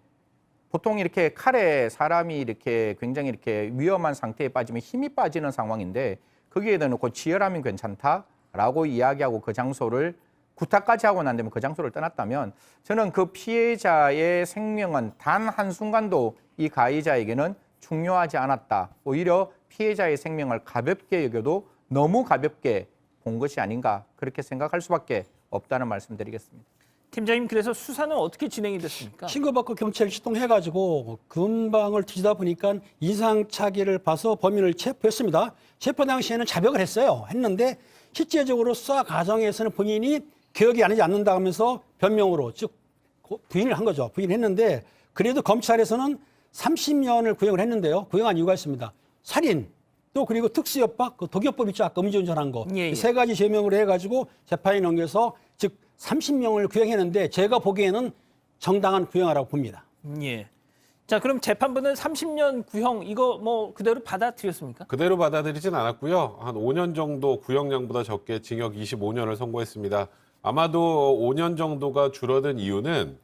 보통 이렇게 칼에 사람이 이렇게 굉장히 이렇게 위험한 상태에 빠지면 힘이 빠지는 상황인데 거기에 대놓고 치열하면 괜찮다라고 이야기하고 그 장소를 구타까지 하고 난 다음에 그 장소를 떠났다면 저는 그 피해자의 생명은 단 한순간도 이 가해자에게는 중요하지 않았다. 오히려 피해자의 생명을 가볍게 여겨도 너무 가볍게 본 것이 아닌가 그렇게 생각할 수밖에 없다는 말씀드리겠습니다. 팀장님, 그래서 수사는 어떻게 진행이 됐습니까? 신고받고 경찰 출동해가지고 근방을 뒤지다 보니까 이상차기를 봐서 범인을 체포했습니다. 체포 당시에는 자백을 했어요. 했는데 실제적으로 수사 과정에서는 본인이 기억이 나지 않는다 하면서 변명으로 즉 부인을 한 거죠. 부인했는데 그래도 검찰에서는 30년을 구형을 했는데요. 구형한 이유가 있습니다. 살인, 또 그리고 특수협박, 그 독일법 있죠. 아까 음주운전한 거. 예, 예. 세 가지 죄명으로 해가지고 재판에 넘겨서 즉 30명을 구형했는데 제가 보기에는 정당한 구형이라고 봅니다. 예. 자, 그럼 재판부는 30년 구형 이거 뭐 그대로 받아들였습니까? 그대로 받아들이진 않았고요. 한 5년 정도 구형량보다 적게 징역 25년을 선고했습니다. 아마도 5년 정도가 줄어든 이유는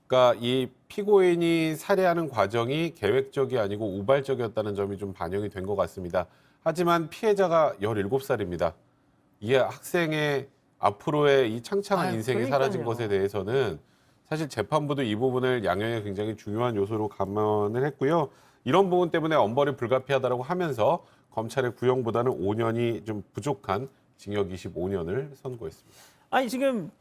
그러니까 이 피고인이 살해하는 과정이 계획적이 아니고 우발적이었다는 점이 좀 반영이 된 것 같습니다. 하지만 피해자가 17살입니다. 이 학생의 앞으로의 이 창창한 인생이 사라진 것에 대해서는 사실 재판부도 이 부분을 양형에 굉장히 중요한 요소로 감안을 했고요. 이런 부분 때문에 엄벌이 불가피하다고 하면서 검찰의 구형보다는 5년이 좀 부족한 징역 25년을 선고했습니다. 아니, 지금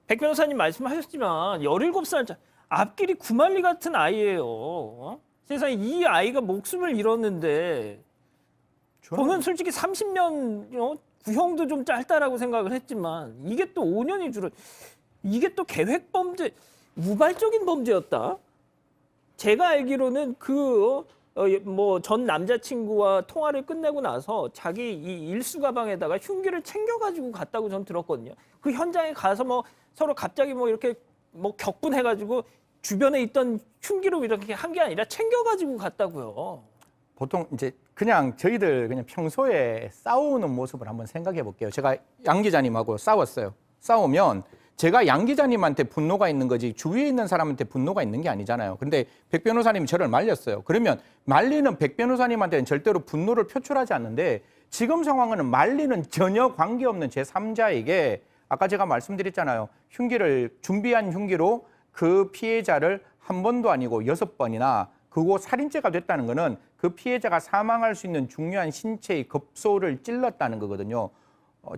백 변호사님 말씀하셨지만 17살 앞길이 구말리 같은 아이예요. 세상에 이 아이가 목숨을 잃었는데 저는 솔직히 30년 구형도 좀 짧다라고 생각을 했지만 이게 또 5년이 줄어. 이게 또 계획 범죄, 우발적인 범죄였다. 제가 알기로는 뭐 전 남자친구와 통화를 끝내고 나서 자기 이 일수 가방에다가 흉기를 챙겨가지고 갔다고 전 들었거든요. 그 현장에 가서 뭐 서로 갑자기 뭐 이렇게 뭐 격분해가지고 주변에 있던 흉기로 이렇게 한 게 아니라 챙겨가지고 갔다고요. 보통 이제 그냥 저희들 그냥 평소에 싸우는 모습을 한번 생각해 볼게요. 제가 양 기자님하고 싸웠어요. 싸우면 제가 양 기자님한테 분노가 있는 거지 주위에 있는 사람한테 분노가 있는 게 아니잖아요. 근데 백 변호사님이 저를 말렸어요. 그러면 말리는 백 변호사님한테는 절대로 분노를 표출하지 않는데 지금 상황은 말리는 전혀 관계없는 제3자에게 아까 제가 말씀드렸잖아요. 준비한 흉기로 그 피해자를 한 번도 아니고 6번이나 그거 살인죄가 됐다는 거는 그 피해자가 사망할 수 있는 중요한 신체의 급소를 찔렀다는 거거든요.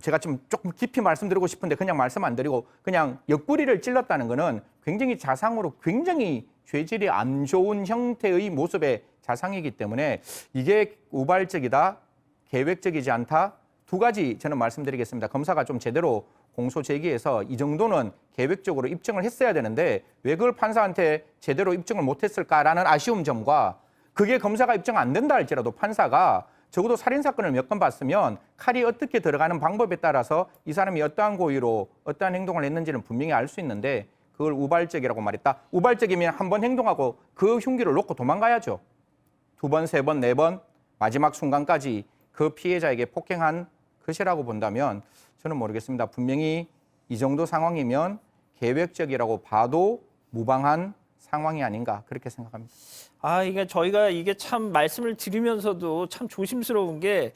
제가 좀 조금 깊이 말씀드리고 싶은데 그냥 말씀 안 드리고 그냥 옆구리를 찔렀다는 거는 굉장히 자상으로 굉장히 죄질이 안 좋은 형태의 모습의 자상이기 때문에 이게 우발적이다, 계획적이지 않다. 두 가지 저는 말씀드리겠습니다. 검사가 좀 제대로 공소 제기해서 이 정도는 계획적으로 입증을 했어야 되는데 왜 그걸 판사한테 제대로 입증을 못했을까라는 아쉬운 점과 그게 검사가 입증 안 된다 할지라도 판사가 적어도 살인사건을 몇 건 봤으면 칼이 어떻게 들어가는 방법에 따라서 이 사람이 어떠한 고의로 어떠한 행동을 했는지는 분명히 알 수 있는데 그걸 우발적이라고 말했다. 우발적이면 한 번 행동하고 그 흉기를 놓고 도망가야죠. 2번, 3번, 4번 마지막 순간까지 그 피해자에게 폭행한 것이라고 본다면 저는 모르겠습니다. 분명히 이 정도 상황이면 계획적이라고 봐도 무방한 상황이 아닌가 그렇게 생각합니다. 저희가 이게 참 말씀을 드리면서도 참 조심스러운 게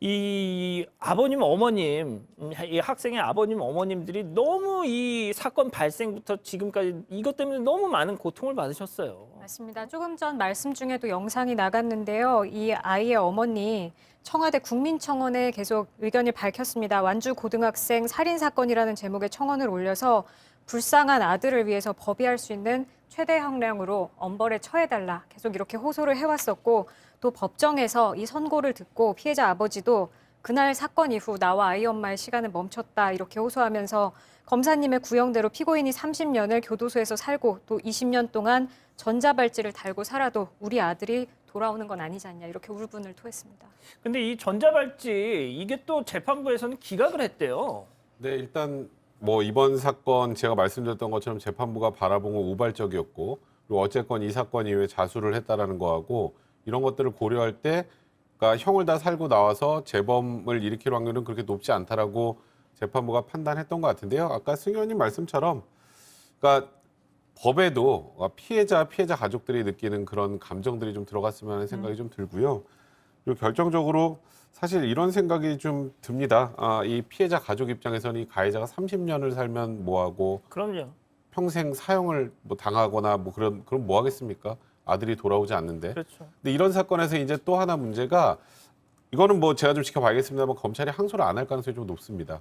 이 아버님, 어머님, 이 학생의 아버님, 어머님들이 너무 이 사건 발생부터 지금까지 이것 때문에 너무 많은 고통을 받으셨어요. 맞습니다. 조금 전 말씀 중에도 영상이 나갔는데요. 이 아이의 어머니 청와대 국민청원에 계속 의견을 밝혔습니다. 완주 고등학생 살인사건이라는 제목의 청원을 올려서 불쌍한 아들을 위해서 법이할 수 있는 최대 형량으로 엄벌에 처해달라 계속 이렇게 호소를 해왔었고 또 법정에서 이 선고를 듣고 피해자 아버지도 그날 사건 이후 나와 아이 엄마의 시간은 멈췄다 이렇게 호소하면서 검사님의 구형대로 피고인이 30년을 교도소에서 살고 또 20년 동안 전자발찌를 달고 살아도 우리 아들이 돌아오는 건 아니지 않냐 이렇게 울분을 토했습니다. 근데 이 전자발찌 이게 또 재판부에서는 기각을 했대요. 네, 일단 뭐 이번 사건 제가 말씀드렸던 것처럼 재판부가 바라본 건 우발적이었고 그리고 어쨌건 이 사건 이후에 자수를 했다라는 거하고 이런 것들을 고려할 때 그러니까 형을 다 살고 나와서 재범을 일으킬 확률은 그렇게 높지 않다라고 재판부가 판단했던 것 같은데요. 아까 승 의원님 말씀처럼 그러니까 법에도 피해자 가족들이 느끼는 그런 감정들이 좀 들어갔으면 하는 생각이 좀 들고요. 그리고 결정적으로 사실 이런 생각이 좀 듭니다. 이 피해자 가족 입장에서는 이 가해자가 30년을 살면 뭐하고 그럼요. 평생 사형을 뭐 당하거나 뭐 그럼 뭐 하겠습니까? 아들이 돌아오지 않는데. 그렇죠. 근데 이런 사건에서 이제 또 하나 문제가 이거는 뭐 제가 좀 지켜봐야겠습니다만 검찰이 항소를 안 할 가능성이 좀 높습니다.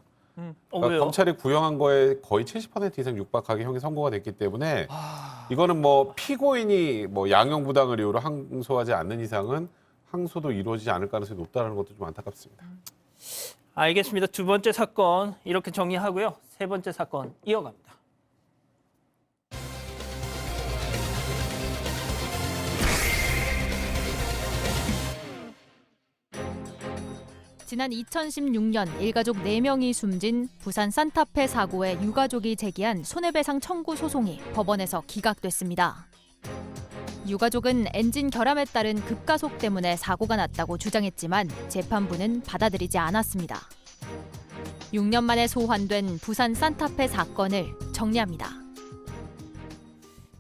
그러니까 왜요? 검찰이 구형한 거에 거의 70% 이상 육박하게 형이 선고가 됐기 때문에 이거는 뭐 피고인이 뭐 양형부당을 이유로 항소하지 않는 이상은 항소도 이루어지지 않을 가능성이 높다는 것도 좀 안타깝습니다. 알겠습니다. 두 번째 사건 이렇게 정리하고요. 세 번째 사건 이어갑니다. 지난 2016년 일가족 4명이 숨진 부산 산타페 사고의 유가족이 제기한 손해배상 청구 소송이 법원에서 기각됐습니다. 유가족은 엔진 결함에 따른 급가속 때문에 사고가 났다고 주장했지만 재판부는 받아들이지 않았습니다. 6년 만에 소환된 부산 산타페 사건을 정리합니다.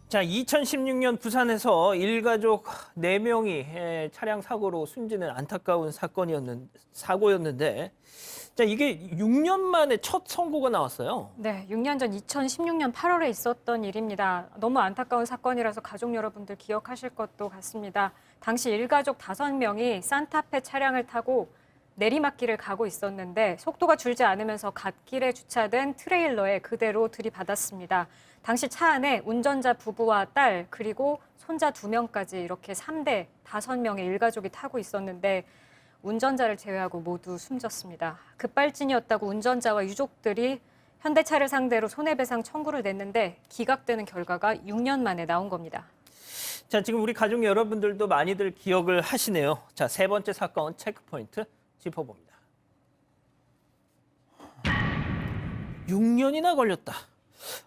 자, 2016년 부산에서 일가족 4명이 차량 사고로 숨지는 안타까운 사고였는데 자, 이게 6년 만에 첫 선고가 나왔어요. 네, 6년 전 2016년 8월에 있었던 일입니다. 너무 안타까운 사건이라서 가족 여러분들 기억하실 것도 같습니다. 당시 일가족 5명이 산타페 차량을 타고 내리막길을 가고 있었는데 속도가 줄지 않으면서 갓길에 주차된 트레일러에 그대로 들이받았습니다. 당시 차 안에 운전자 부부와 딸 그리고 손자 2명까지 이렇게 3대 5명의 일가족이 타고 있었는데 운전자를 제외하고 모두 숨졌습니다. 급발진이었다고 운전자와 유족들이 현대차를 상대로 손해배상 청구를 냈는데 기각되는 결과가 6년 만에 나온 겁니다. 자, 지금 우리 가족 여러분들도 많이들 기억을 하시네요. 자, 세 번째 사건 체크포인트 짚어봅니다. 6년이나 걸렸다.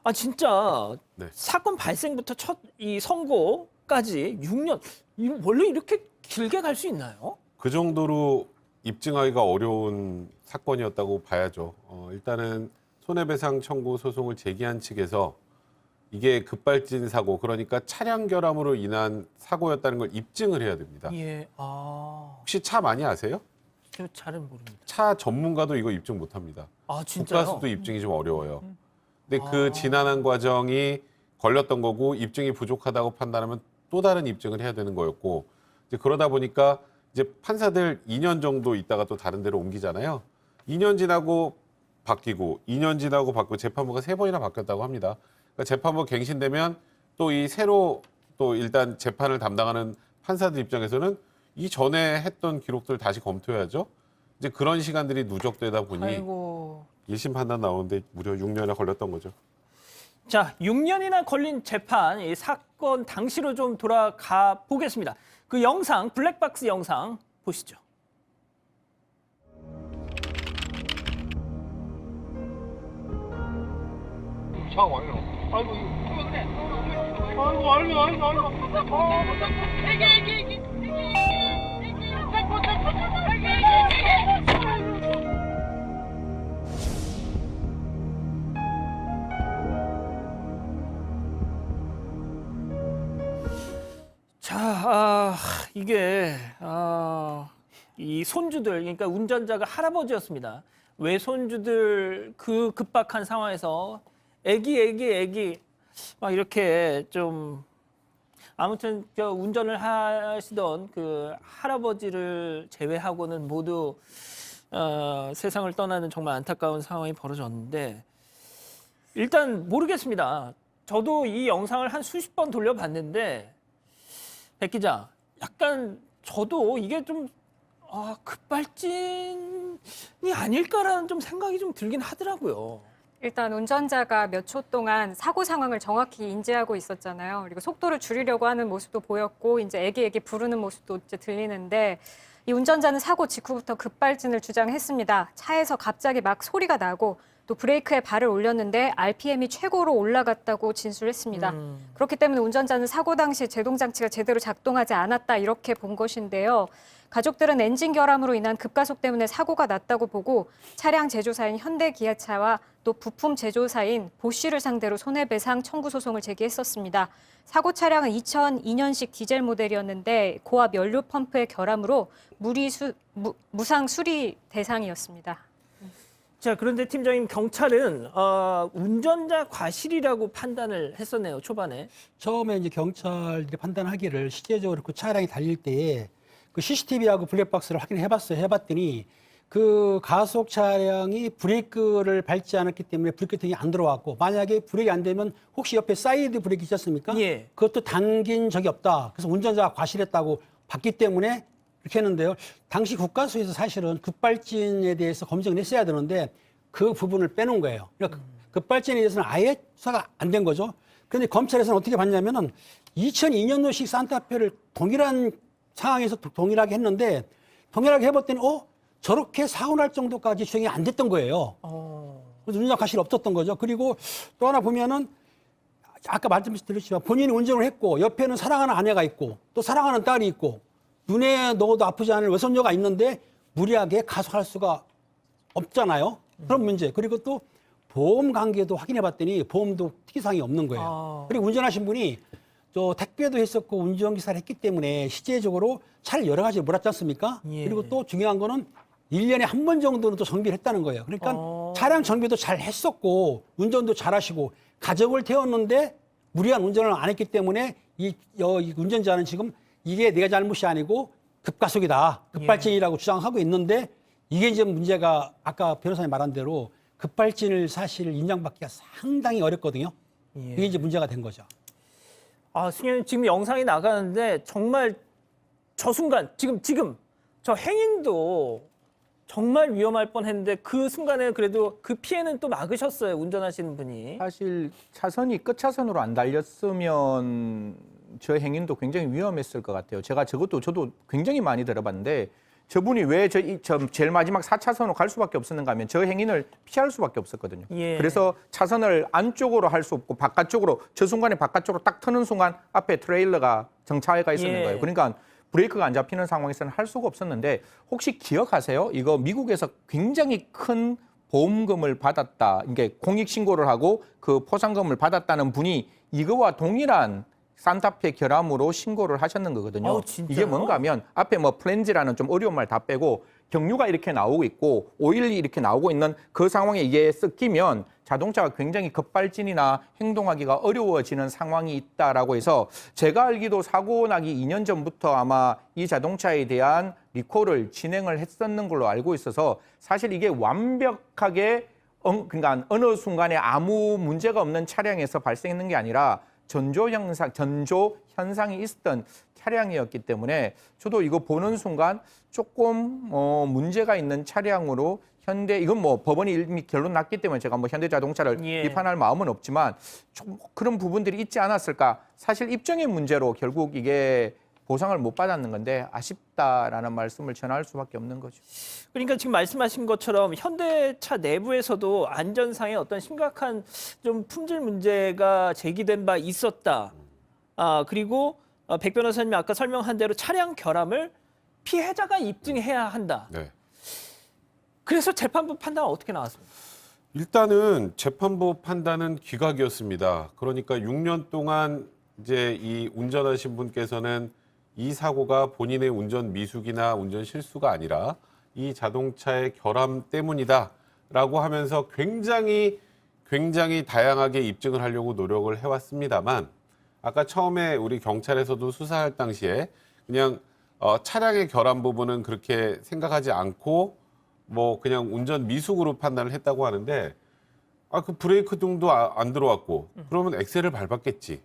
아, 진짜 네. 사건 발생부터 첫 이 선고까지 6년. 원래 이렇게 길게 갈 수 있나요? 그 정도로 입증하기가 어려운 사건이었다고 봐야죠. 일단은 손해배상 청구 소송을 제기한 측에서 이게 급발진 사고, 그러니까 차량 결함으로 인한 사고였다는 걸 입증을 해야 됩니다. 예. 혹시 차 많이 아세요? 저 잘은 모릅니다. 차 전문가도 이거 입증 못합니다. 아, 진짜요? 국가수도 입증이 좀 어려워요. 근데 그 지난한 과정이 걸렸던 거고 입증이 부족하다고 판단하면 또 다른 입증을 해야 되는 거였고 이제 그러다 보니까 이제 판사들 2년 정도 있다가 또 다른 데로 옮기잖아요. 2년 지나고 바뀌고 2년 지나고 바뀌고 재판부가 3번이나 바뀌었다고 합니다. 그러니까 재판부 갱신되면 또 이 새로 또 일단 재판을 담당하는 판사들 입장에서는 이 전에 했던 기록들을 다시 검토해야죠. 이제 그런 시간들이 누적되다 보니 아이고. 1심 판단 나오는데 무려 6년이나 걸렸던 거죠. 자, 6년이나 걸린 재판, 이 사건 당시로 좀 돌아가 보겠습니다. 그 영상, 블랙박스 영상 보시죠. 차 와요. 아이고, 이거 그래. 자, 이게 이 손주들, 그러니까 운전자가 할아버지였습니다. 외손주들 그 급박한 상황에서 애기 막 이렇게 좀 아무튼 저 운전을 하시던 그 할아버지를 제외하고는 모두 세상을 떠나는 정말 안타까운 상황이 벌어졌는데 일단 모르겠습니다. 저도 이 영상을 한 수십 번 돌려봤는데 백 기자, 약간 저도 이게 좀 급발진이 아닐까라는 좀 생각이 좀 들긴 하더라고요. 일단 운전자가 몇 초 동안 사고 상황을 정확히 인지하고 있었잖아요. 그리고 속도를 줄이려고 하는 모습도 보였고 이제 애기 부르는 모습도 이제 들리는데 이 운전자는 사고 직후부터 급발진을 주장했습니다. 차에서 갑자기 막 소리가 나고 또 브레이크에 발을 올렸는데 RPM이 최고로 올라갔다고 진술했습니다. 그렇기 때문에 운전자는 사고 당시 제동 장치가 제대로 작동하지 않았다 이렇게 본 것인데요. 가족들은 엔진 결함으로 인한 급가속 때문에 사고가 났다고 보고 차량 제조사인 현대기아차와 또 부품 제조사인 보쉬를 상대로 손해배상 청구 소송을 제기했었습니다. 사고 차량은 2002년식 디젤 모델이었는데 고압 연료 펌프의 결함으로 무상 수리 대상이었습니다. 자, 그런데 팀장님, 경찰은 운전자 과실이라고 판단을 했었네요, 초반에. 처음에 이제 경찰들이 판단하기를 실제적으로 그 차량이 달릴 때에 그 CCTV하고 블랙박스를 확인해 봤어요. 해봤더니 그 가속 차량이 브레이크를 밟지 않았기 때문에 브레이크 등이 안 들어왔고, 만약에 브레이크 안 되면 혹시 옆에 사이드 브레이크 있지 않습니까? 예. 그것도 당긴 적이 없다. 그래서 운전자가 과실했다고 봤기 때문에 이렇게 했는데요. 당시 국가수에서 사실은 급발진에 대해서 검증을 했어야 되는데 그 부분을 빼놓은 거예요. 그러니까 급발진에 대해서는 아예 수사가 안 된 거죠. 그런데 검찰에서는 어떻게 봤냐면은 2002년도식 산타페를 동일한 상황에서 동일하게 했는데, 동일하게 해봤더니 저렇게 사고 날 정도까지 주행이 안 됐던 거예요. 그래서 운전 과실이 없었던 거죠. 그리고 또 하나 보면은 아까 말씀드렸지만 본인이 운전을 했고 옆에는 사랑하는 아내가 있고 또 사랑하는 딸이 있고 눈에 넣어도 아프지 않을 외손녀가 있는데 무리하게 가속할 수가 없잖아요. 그런 문제. 그리고 또 보험 관계도 확인해 봤더니 보험도 특이사항이 없는 거예요. 그리고 운전하신 분이 저 택배도 했었고 운전기사를 했기 때문에 실제적으로 차를 여러 가지 몰았지 않습니까? 예. 그리고 또 중요한 거는 1년에 한 번 정도는 또 정비를 했다는 거예요. 그러니까 차량 정비도 잘 했었고 운전도 잘 하시고 가족을 태웠는데 무리한 운전을 안 했기 때문에 이 운전자는 지금 이게 내가 잘못이 아니고 급가속이다, 급발진이라고 주장하고 있는데, 이게 이제 문제가 아까 변호사님 말한 대로 급발진을 사실 인정받기가 상당히 어렵거든요. 이게 이제 문제가 된 거죠. 승현님, 지금 영상이 나가는데 정말 저 순간 지금 저 행인도 정말 위험할 뻔했는데 그 순간에 그래도 그 피해는 또 막으셨어요, 운전하시는 분이. 사실 차선이 끝차선으로 안 달렸으면 저 행인도 굉장히 위험했을 것 같아요. 저도 굉장히 많이 들어봤는데, 저분이 왜 저 제일 마지막 4차선으로 갈 수밖에 없었는가 하면 저 행인을 피할 수밖에 없었거든요. 예. 그래서 차선을 안쪽으로 할 수 없고 바깥쪽으로, 저 순간에 바깥쪽으로 딱 트는 순간 앞에 트레일러가 정차해가 있었는 예. 거예요. 그러니까 브레이크가 안 잡히는 상황에서는 할 수가 없었는데, 혹시 기억하세요? 이거 미국에서 굉장히 큰 보험금을 받았다, 이게 공익신고를 하고 그 포상금을 받았다는 분이 이거와 동일한 산타페 결함으로 신고를 하셨는 거거든요. 진짜요? 이게 뭔가 하면 앞에 뭐 플랜지라는 좀 어려운 말 다 빼고 경유가 이렇게 나오고 있고 오일이 이렇게 나오고 있는 그 상황에 이게 섞이면 자동차가 굉장히 급발진이나 행동하기가 어려워지는 상황이 있다라고 해서, 제가 알기도 사고 나기 2년 전부터 아마 이 자동차에 대한 리콜을 진행을 했었는 걸로 알고 있어서, 사실 이게 완벽하게 그러니까 어느 순간에 아무 문제가 없는 차량에서 발생했는 게 아니라 전조 현상이 있었던 차량이었기 때문에, 저도 이거 보는 순간 조금 문제가 있는 차량으로 이건 뭐 법원이 이미 결론 났기 때문에 제가 뭐 현대자동차를 비판할 마음은 없지만 좀 그런 부분들이 있지 않았을까. 사실 입증의 문제로 결국 이게 보상을 못 받았는 건데 아쉽다라는 말씀을 전할 수밖에 없는 거죠. 그러니까 지금 말씀하신 것처럼 현대차 내부에서도 안전상의 어떤 심각한 좀 품질 문제가 제기된 바 있었다. 그리고 백 변호사님이 아까 설명한 대로 차량 결함을 피해자가 입증해야 한다. 네. 그래서 재판부 판단은 어떻게 나왔습니까? 일단은 재판부 판단은 기각이었습니다. 그러니까 6년 동안 이제 이 운전하신 분께서는 이 사고가 본인의 운전 미숙이나 운전 실수가 아니라 이 자동차의 결함 때문이다라고 하면서 굉장히 다양하게 입증을 하려고 노력을 해왔습니다만, 아까 처음에 우리 경찰에서도 수사할 당시에 그냥 차량의 결함 부분은 그렇게 생각하지 않고 뭐 그냥 운전 미숙으로 판단을 했다고 하는데, 그 브레이크 등도 안 들어왔고 그러면 엑셀을 밟았겠지.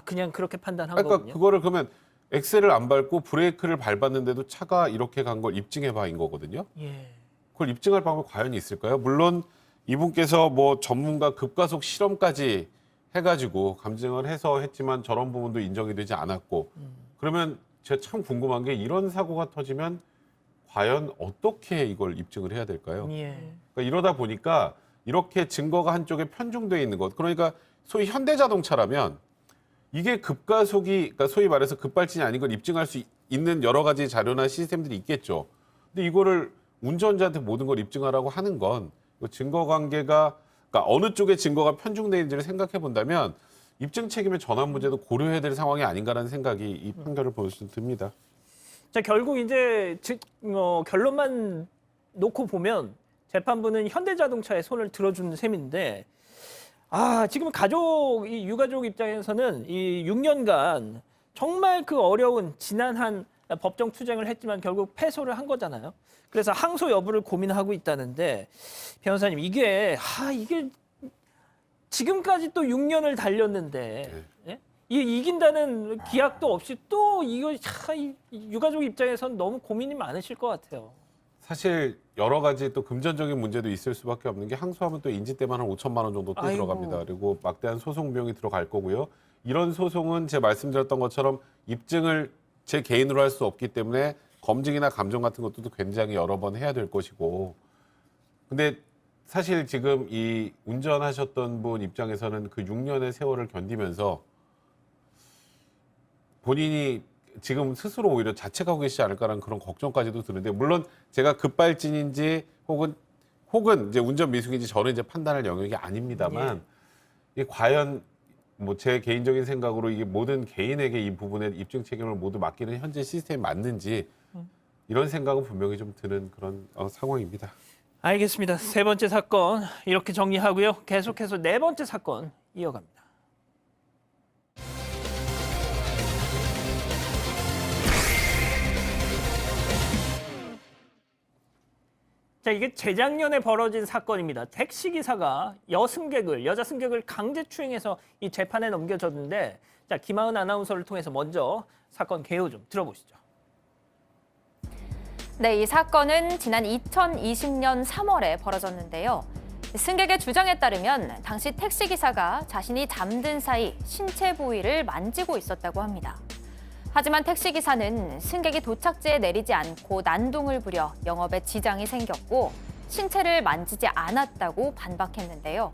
그냥 그렇게 판단한 그러니까 거군요. 그거를 그러면 엑셀을 안 밟고 브레이크를 밟았는데도 차가 이렇게 간 걸 입증해봐인 거거든요. 예. 그걸 입증할 방법이 과연 있을까요? 물론 이분께서 뭐 전문가 급가속 실험까지 해가지고 감증을 해서 했지만 저런 부분도 인정이 되지 않았고 그러면 제가 참 궁금한 게 이런 사고가 터지면 과연 어떻게 이걸 입증을 해야 될까요? 예. 그러니까 이러다 보니까 이렇게 증거가 한쪽에 편중되어 있는 것. 그러니까 소위 현대자동차라면 이게 급가속이, 그러니까 소위 말해서 급발진이 아닌 걸 입증할 수 있는 여러 가지 자료나 시스템들이 있겠죠. 근데 이거를 운전자한테 모든 걸 입증하라고 하는 건 증거 관계가, 그러니까 어느 쪽에 증거가 편중되어 있는지를 생각해 본다면 입증 책임의 전환 문제도 고려해야 될 상황이 아닌가라는 생각이 이 판결을 보면서 듭니다. 자, 결국 이제 결론만 놓고 보면 재판부는 현대자동차의 손을 들어주는 셈인데, 지금 이 유가족 입장에서는 이 6년간 정말 그 어려운 지난한 법정 투쟁을 했지만 결국 패소를 한 거잖아요. 그래서 항소 여부를 고민하고 있다는데, 변호사님, 이게 지금까지 또 6년을 달렸는데, 예? 이긴다는 기약도 없이 또 이 유가족 입장에서는 너무 고민이 많으실 것 같아요. 사실 여러 가지 또 금전적인 문제도 있을 수밖에 없는 게 항소하면 또 인지 때만 한 5천만 원 정도 또 아이고. 들어갑니다. 그리고 막대한 소송 비용이 들어갈 거고요. 이런 소송은 제가 말씀드렸던 것처럼 입증을 제 개인으로 할 수 없기 때문에 검증이나 감정 같은 것도 굉장히 여러 번 해야 될 것이고. 근데 사실 지금 이 운전하셨던 분 입장에서는 그 6년의 세월을 견디면서 본인이 지금 스스로 오히려 자책하고 계시지 않을까라는 그런 걱정까지도 드는데, 물론 제가 급발진인지 혹은 이제 운전 미숙인지 저는 이제 판단할 영역이 아닙니다만, 이게 과연 뭐 제 개인적인 생각으로 이게 모든 개인에게 이 부분의 입증 책임을 모두 맡기는 현재 시스템이 맞는지 이런 생각은 분명히 좀 드는 그런 상황입니다. 알겠습니다. 세 번째 사건 이렇게 정리하고요. 계속해서 네 번째 사건 이어갑니다. 자, 이게 재작년에 벌어진 사건입니다. 택시기사가 여자 승객을 강제 추행해서 이 재판에 넘겨졌는데, 자, 김하은 아나운서를 통해서 먼저 사건 개요 좀 들어보시죠. 네, 이 사건은 지난 2020년 3월에 벌어졌는데요. 승객의 주장에 따르면 당시 택시기사가 자신이 잠든 사이 신체 부위를 만지고 있었다고 합니다. 하지만 택시기사는 승객이 도착지에 내리지 않고 난동을 부려 영업에 지장이 생겼고 신체를 만지지 않았다고 반박했는데요.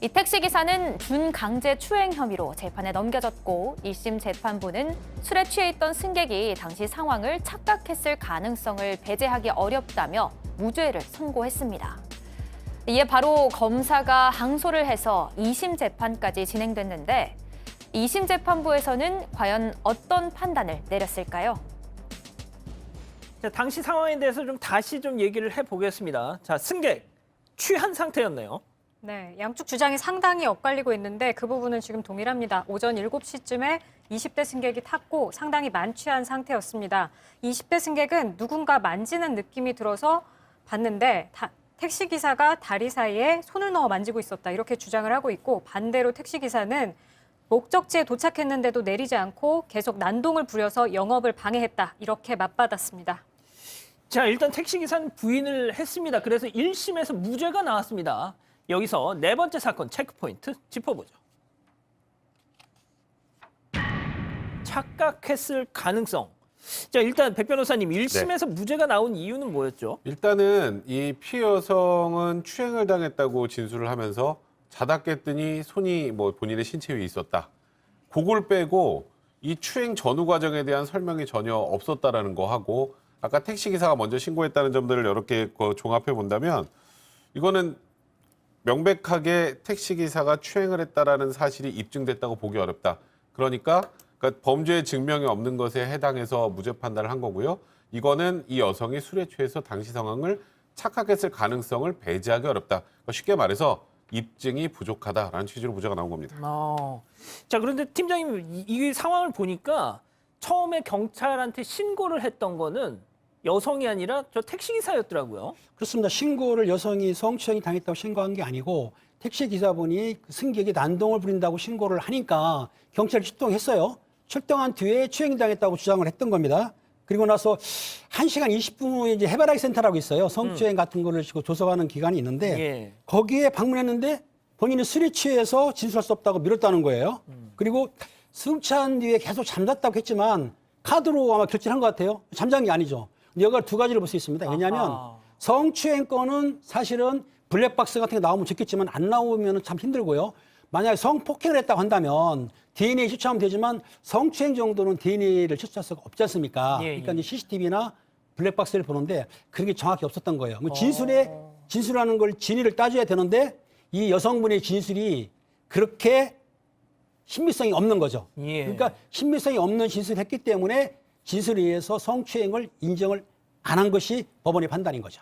이 택시기사는 준강제 추행 혐의로 재판에 넘겨졌고 1심 재판부는 술에 취해 있던 승객이 당시 상황을 착각했을 가능성을 배제하기 어렵다며 무죄를 선고했습니다. 이에 바로 검사가 항소를 해서 2심 재판까지 진행됐는데 2심 재판부에서는 과연 어떤 판단을 내렸을까요? 자, 당시 상황에 대해서 다시 얘기를 해보겠습니다. 자, 승객 취한 상태였네요. 네, 양쪽 주장이 상당히 엇갈리고 있는데 그 부분은 지금 동일합니다. 오전 7시쯤에 20대 승객이 탔고 상당히 만취한 상태였습니다. 20대 승객은 누군가 만지는 느낌이 들어서 봤는데 택시기사가 다리 사이에 손을 넣어 만지고 있었다, 이렇게 주장을 하고 있고, 반대로 택시기사는 목적지에 도착했는데도 내리지 않고 계속 난동을 부려서 영업을 방해했다, 이렇게 맞받았습니다. 자, 일단 택시기사는 부인을 했습니다. 그래서 1심에서 무죄가 나왔습니다. 여기서 네 번째 사건 체크포인트 짚어보죠. 착각했을 가능성. 자, 일단 백 변호사님, 1심에서 무죄가 나온 이유는 뭐였죠? 일단은 이 피해 여성은 추행을 당했다고 진술을 하면서 자다 깼더니 손이 뭐 본인의 신체 위에 있었다. 그걸 빼고 이 추행 전후 과정에 대한 설명이 전혀 없었다라는 거 하고, 아까 택시기사가 먼저 신고했다는 점들을 여러 개 종합해 본다면 이거는 명백하게 택시기사가 추행을 했다라는 사실이 입증됐다고 보기 어렵다. 그러니까 범죄의 증명이 없는 것에 해당해서 무죄 판단을 한 거고요. 이거는 이 여성이 술에 취해서 당시 상황을 착각했을 가능성을 배제하기 어렵다. 그러니까 쉽게 말해서 입증이 부족하다라는 취지로 무죄가 나온 겁니다. 자, 그런데 팀장님, 이 상황을 보니까 처음에 경찰한테 신고를 했던 거는 여성이 아니라 저 택시기사였더라고요. 그렇습니다. 신고를 여성이 성추행이 당했다고 신고한 게 아니고 택시기사분이 승객이 난동을 부린다고 신고를 하니까 경찰이 출동했어요. 출동한 뒤에 추행당했다고 주장을 했던 겁니다. 그리고 나서 1시간 20분 후에 이제 해바라기 센터라고 있어요. 성추행 같은 거를 조사하는 기관이 있는데 예. 거기에 방문했는데 본인이 술에 취해서 진술할 수 없다고 미뤘다는 거예요. 그리고 술 취한 뒤에 계속 잠잤다고 했지만 카드로 아마 결제한 것 같아요. 잠잔 게 아니죠. 여기가 두 가지를 볼 수 있습니다. 왜냐하면 아하. 성추행 건은 사실은 블랙박스 같은 게 나오면 좋겠지만 안 나오면 참 힘들고요. 만약에 성폭행을 했다고 한다면 DNA 추출하면 되지만 성추행 정도는 DNA를 추출할 수가 없지 않습니까? 예, 그러니까 예. 이제 CCTV나 블랙박스를 보는데 그런 게 정확히 없었던 거예요. 진술하는 걸 진위를 따져야 되는데 이 여성분의 진술이 그렇게 신빙성이 없는 거죠. 예. 그러니까 신빙성이 없는 진술을 했기 때문에 진술에 의해서 성추행을 인정을 안 한 것이 법원의 판단인 거죠.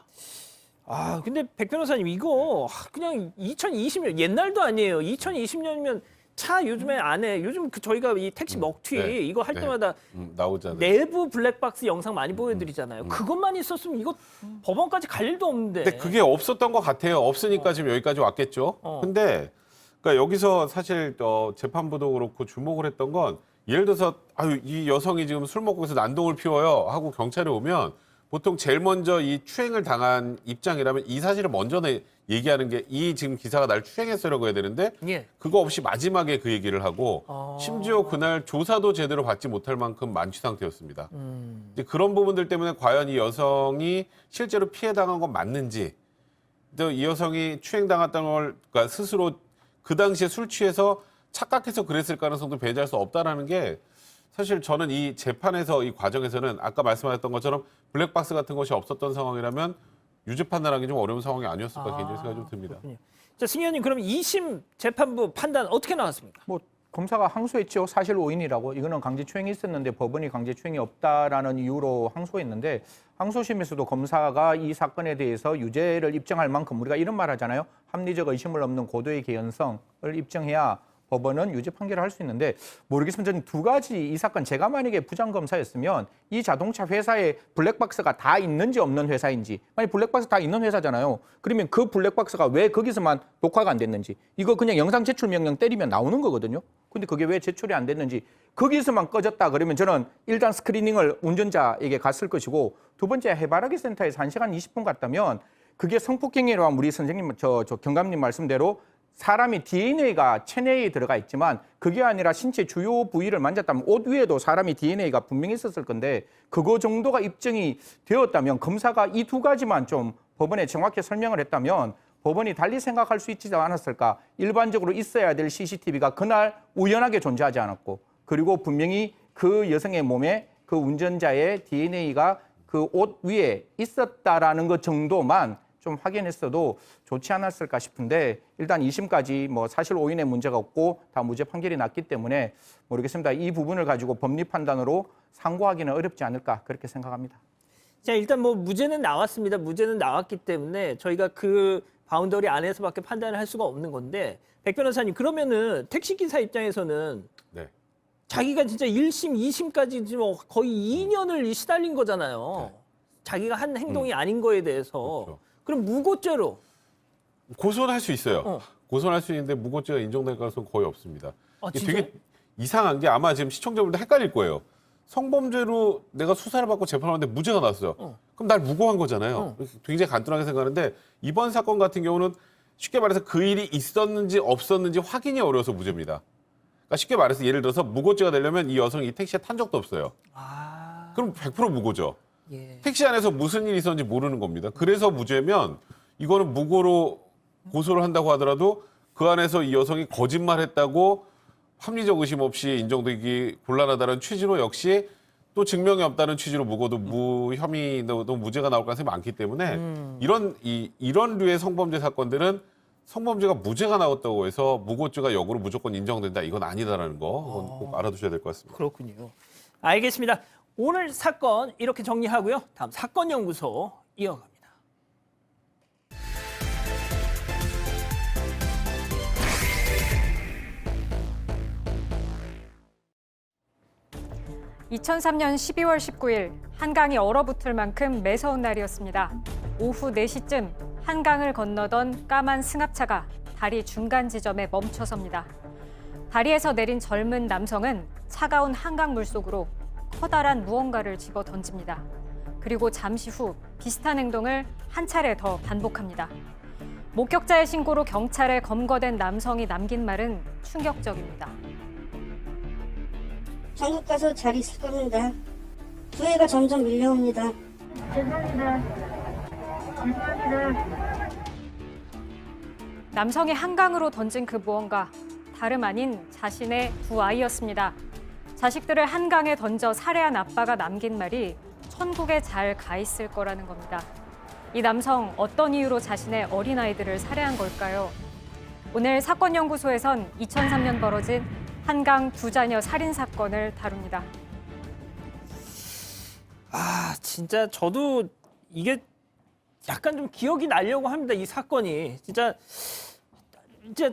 아, 근데 백 변호사님 이거 그냥 2020년 옛날도 아니에요. 2020년이면 차 요즘에 안에 요즘 저희가 이 택시 먹튀 네. 이거 할 네. 때마다 나오잖아요. 내부 블랙박스 영상 많이 보여드리잖아요. 그것만 있었으면 이거 법원까지 갈 일도 없는데. 근데 그게 없었던 것 같아요. 없으니까 지금 여기까지 왔겠죠. 근데 그러니까 여기서 사실 재판부도 그렇고 주목을 했던 건 예를 들어서 아유 이 여성이 지금 술 먹고 있어서 난동을 피워요 하고 경찰에 오면 보통 제일 먼저 이 추행을 당한 입장이라면 이 사실을 먼저 얘기하는 게 이 지금 기사가 날 추행했어라고 해야 되는데 예. 그거 없이 마지막에 그 얘기를 하고 심지어 그날 조사도 제대로 받지 못할 만큼 만취 상태였습니다. 이제 그런 부분들 때문에 과연 이 여성이 실제로 피해 당한 건 맞는지 또 이 여성이 추행당했다는 걸 그러니까 스스로 그 당시에 술 취해서 착각해서 그랬을 가능성도 배제할 수 없다라는 게 사실 저는 이 재판에서 이 과정에서는 아까 말씀하셨던 것처럼 블랙박스 같은 것이 없었던 상황이라면 유죄 판단하기 좀 어려운 상황이 아니었을까 개인적인 생각이 좀 듭니다. 그렇군요. 자, 승 의원님 그럼 2심 재판부 판단 어떻게 나왔습니까? 뭐 검사가 항소했죠. 사실 오인이라고. 이거는 강제추행이 있었는데 법원이 강제추행이 없다라는 이유로 항소했는데 항소심에서도 검사가 이 사건에 대해서 유죄를 입증할 만큼 우리가 이런 말 하잖아요. 합리적 의심을 없는 고도의 개연성을 입증해야 법원은 유죄 판결을 할 수 있는데 모르겠으면 저는 두 가지 이 사건 제가 만약에 부장검사였으면 이 자동차 회사에 블랙박스가 다 있는지 없는 회사인지 만약 블랙박스 다 있는 회사잖아요. 그러면 그 블랙박스가 왜 거기서만 녹화가 안 됐는지 이거 그냥 영상 제출 명령 때리면 나오는 거거든요. 근데 그게 왜 제출이 안 됐는지 거기서만 꺼졌다 그러면 저는 일단 스크리닝을 운전자에게 갔을 것이고 두 번째 해바라기 센터에서 1시간 20분 갔다면 그게 성폭행이라고 하면 우리 선생님 저 경감님 말씀대로 사람이 DNA가 체내에 들어가 있지만 그게 아니라 신체 주요 부위를 만졌다면 옷 위에도 사람이 DNA가 분명히 있었을 건데 그거 정도가 입증이 되었다면 검사가 이 두 가지만 좀 법원에 정확히 설명을 했다면 법원이 달리 생각할 수 있지 않았을까. 일반적으로 있어야 될 CCTV가 그날 우연하게 존재하지 않았고 그리고 분명히 그 여성의 몸에 그 운전자의 DNA가 그 옷 위에 있었다라는 것 정도만 좀 확인했어도 좋지 않았을까 싶은데 일단 2심까지 뭐 사실 오인의 문제가 없고 다 무죄 판결이 났기 때문에 모르겠습니다. 이 부분을 가지고 법리 판단으로 상고하기는 어렵지 않을까 그렇게 생각합니다. 자, 일단 뭐 무죄는 나왔습니다. 무죄는 나왔기 때문에 저희가 그 바운더리 안에서밖에 판단을 할 수가 없는 건데 백 변호사님 그러면은 택시기사 입장에서는 네. 자기가 진짜 1심, 2심까지 지금 거의 2년을 시달린 거잖아요. 네. 자기가 한 행동이 아닌 거에 대해서. 그렇죠. 그럼 무고죄로. 고소는 할 수 있어요. 고소는 할 수 있는데 무고죄가 인정될 가능성은 거의 없습니다. 아, 이게 진짜요? 되게 이상한 게 아마 지금 시청자분들 헷갈릴 거예요. 성범죄로 내가 수사를 받고 재판하는데 무죄가 나왔어요. 그럼 날 무고한 거잖아요. 굉장히 간단하게 생각하는데 이번 사건 같은 경우는 쉽게 말해서 그 일이 있었는지 없었는지 확인이 어려워서 무죄입니다. 그러니까 쉽게 말해서 예를 들어서 무고죄가 되려면 이 여성이 이 택시에 탄 적도 없어요. 아, 그럼 100% 무고죠. 예. 택시 안에서 무슨 일이 있었는지 모르는 겁니다. 그래서 무죄면 이거는 무고로 고소를 한다고 하더라도 그 안에서 이 여성이 거짓말했다고 합리적 의심 없이 인정되기 곤란하다는 취지로 역시 또 증명이 없다는 취지로 무고도 무혐의도 무죄가 나올 가능성이 많기 때문에 이런 류의 성범죄 사건들은 성범죄가 무죄가 나왔다고 해서 무고죄가 역으로 무조건 인정된다 이건 아니다라는 거 그건 꼭 알아두셔야 될 것 같습니다. 그렇군요. 알겠습니다. 오늘 사건 이렇게 정리하고요. 다음 사건연구소 이어갑니다. (2003년 12월 19일) 한강이 얼어붙을 만큼 매서운 날이었습니다. 오후 4시쯤 한강을 건너던 까만 승합차가 다리 중간 지점에 멈춰섭니다. 다리에서 내린 젊은 남성은 차가운 한강 물속으로 커다란 무언가를 집어 던집니다. 그리고 잠시 후 비슷한 행동을 한 차례 더 반복합니다. 목격자의 신고로 경찰에 검거된 남성이 남긴 말은 충격적입니다. 전국 가서 잘 있을 겁니다. 후회가 점점 밀려옵니다. 남성이 한강으로 던진 그 무언가, 다름 아닌 자신의 두 아이였습니다. 자식들을 한강에 던져 살해한 아빠가 남긴 말이 천국에 잘 가 있을 거라는 겁니다. 이 남성 어떤 이유로 자신의 어린아이들을 살해한 걸까요? 오늘 사건연구소에선 2003년 벌어진 한강 두 자녀 살인 사건을 다룹니다. 아, 진짜 저도 이게 약간 좀 기억이 나려고 합니다. 이 사건이 진짜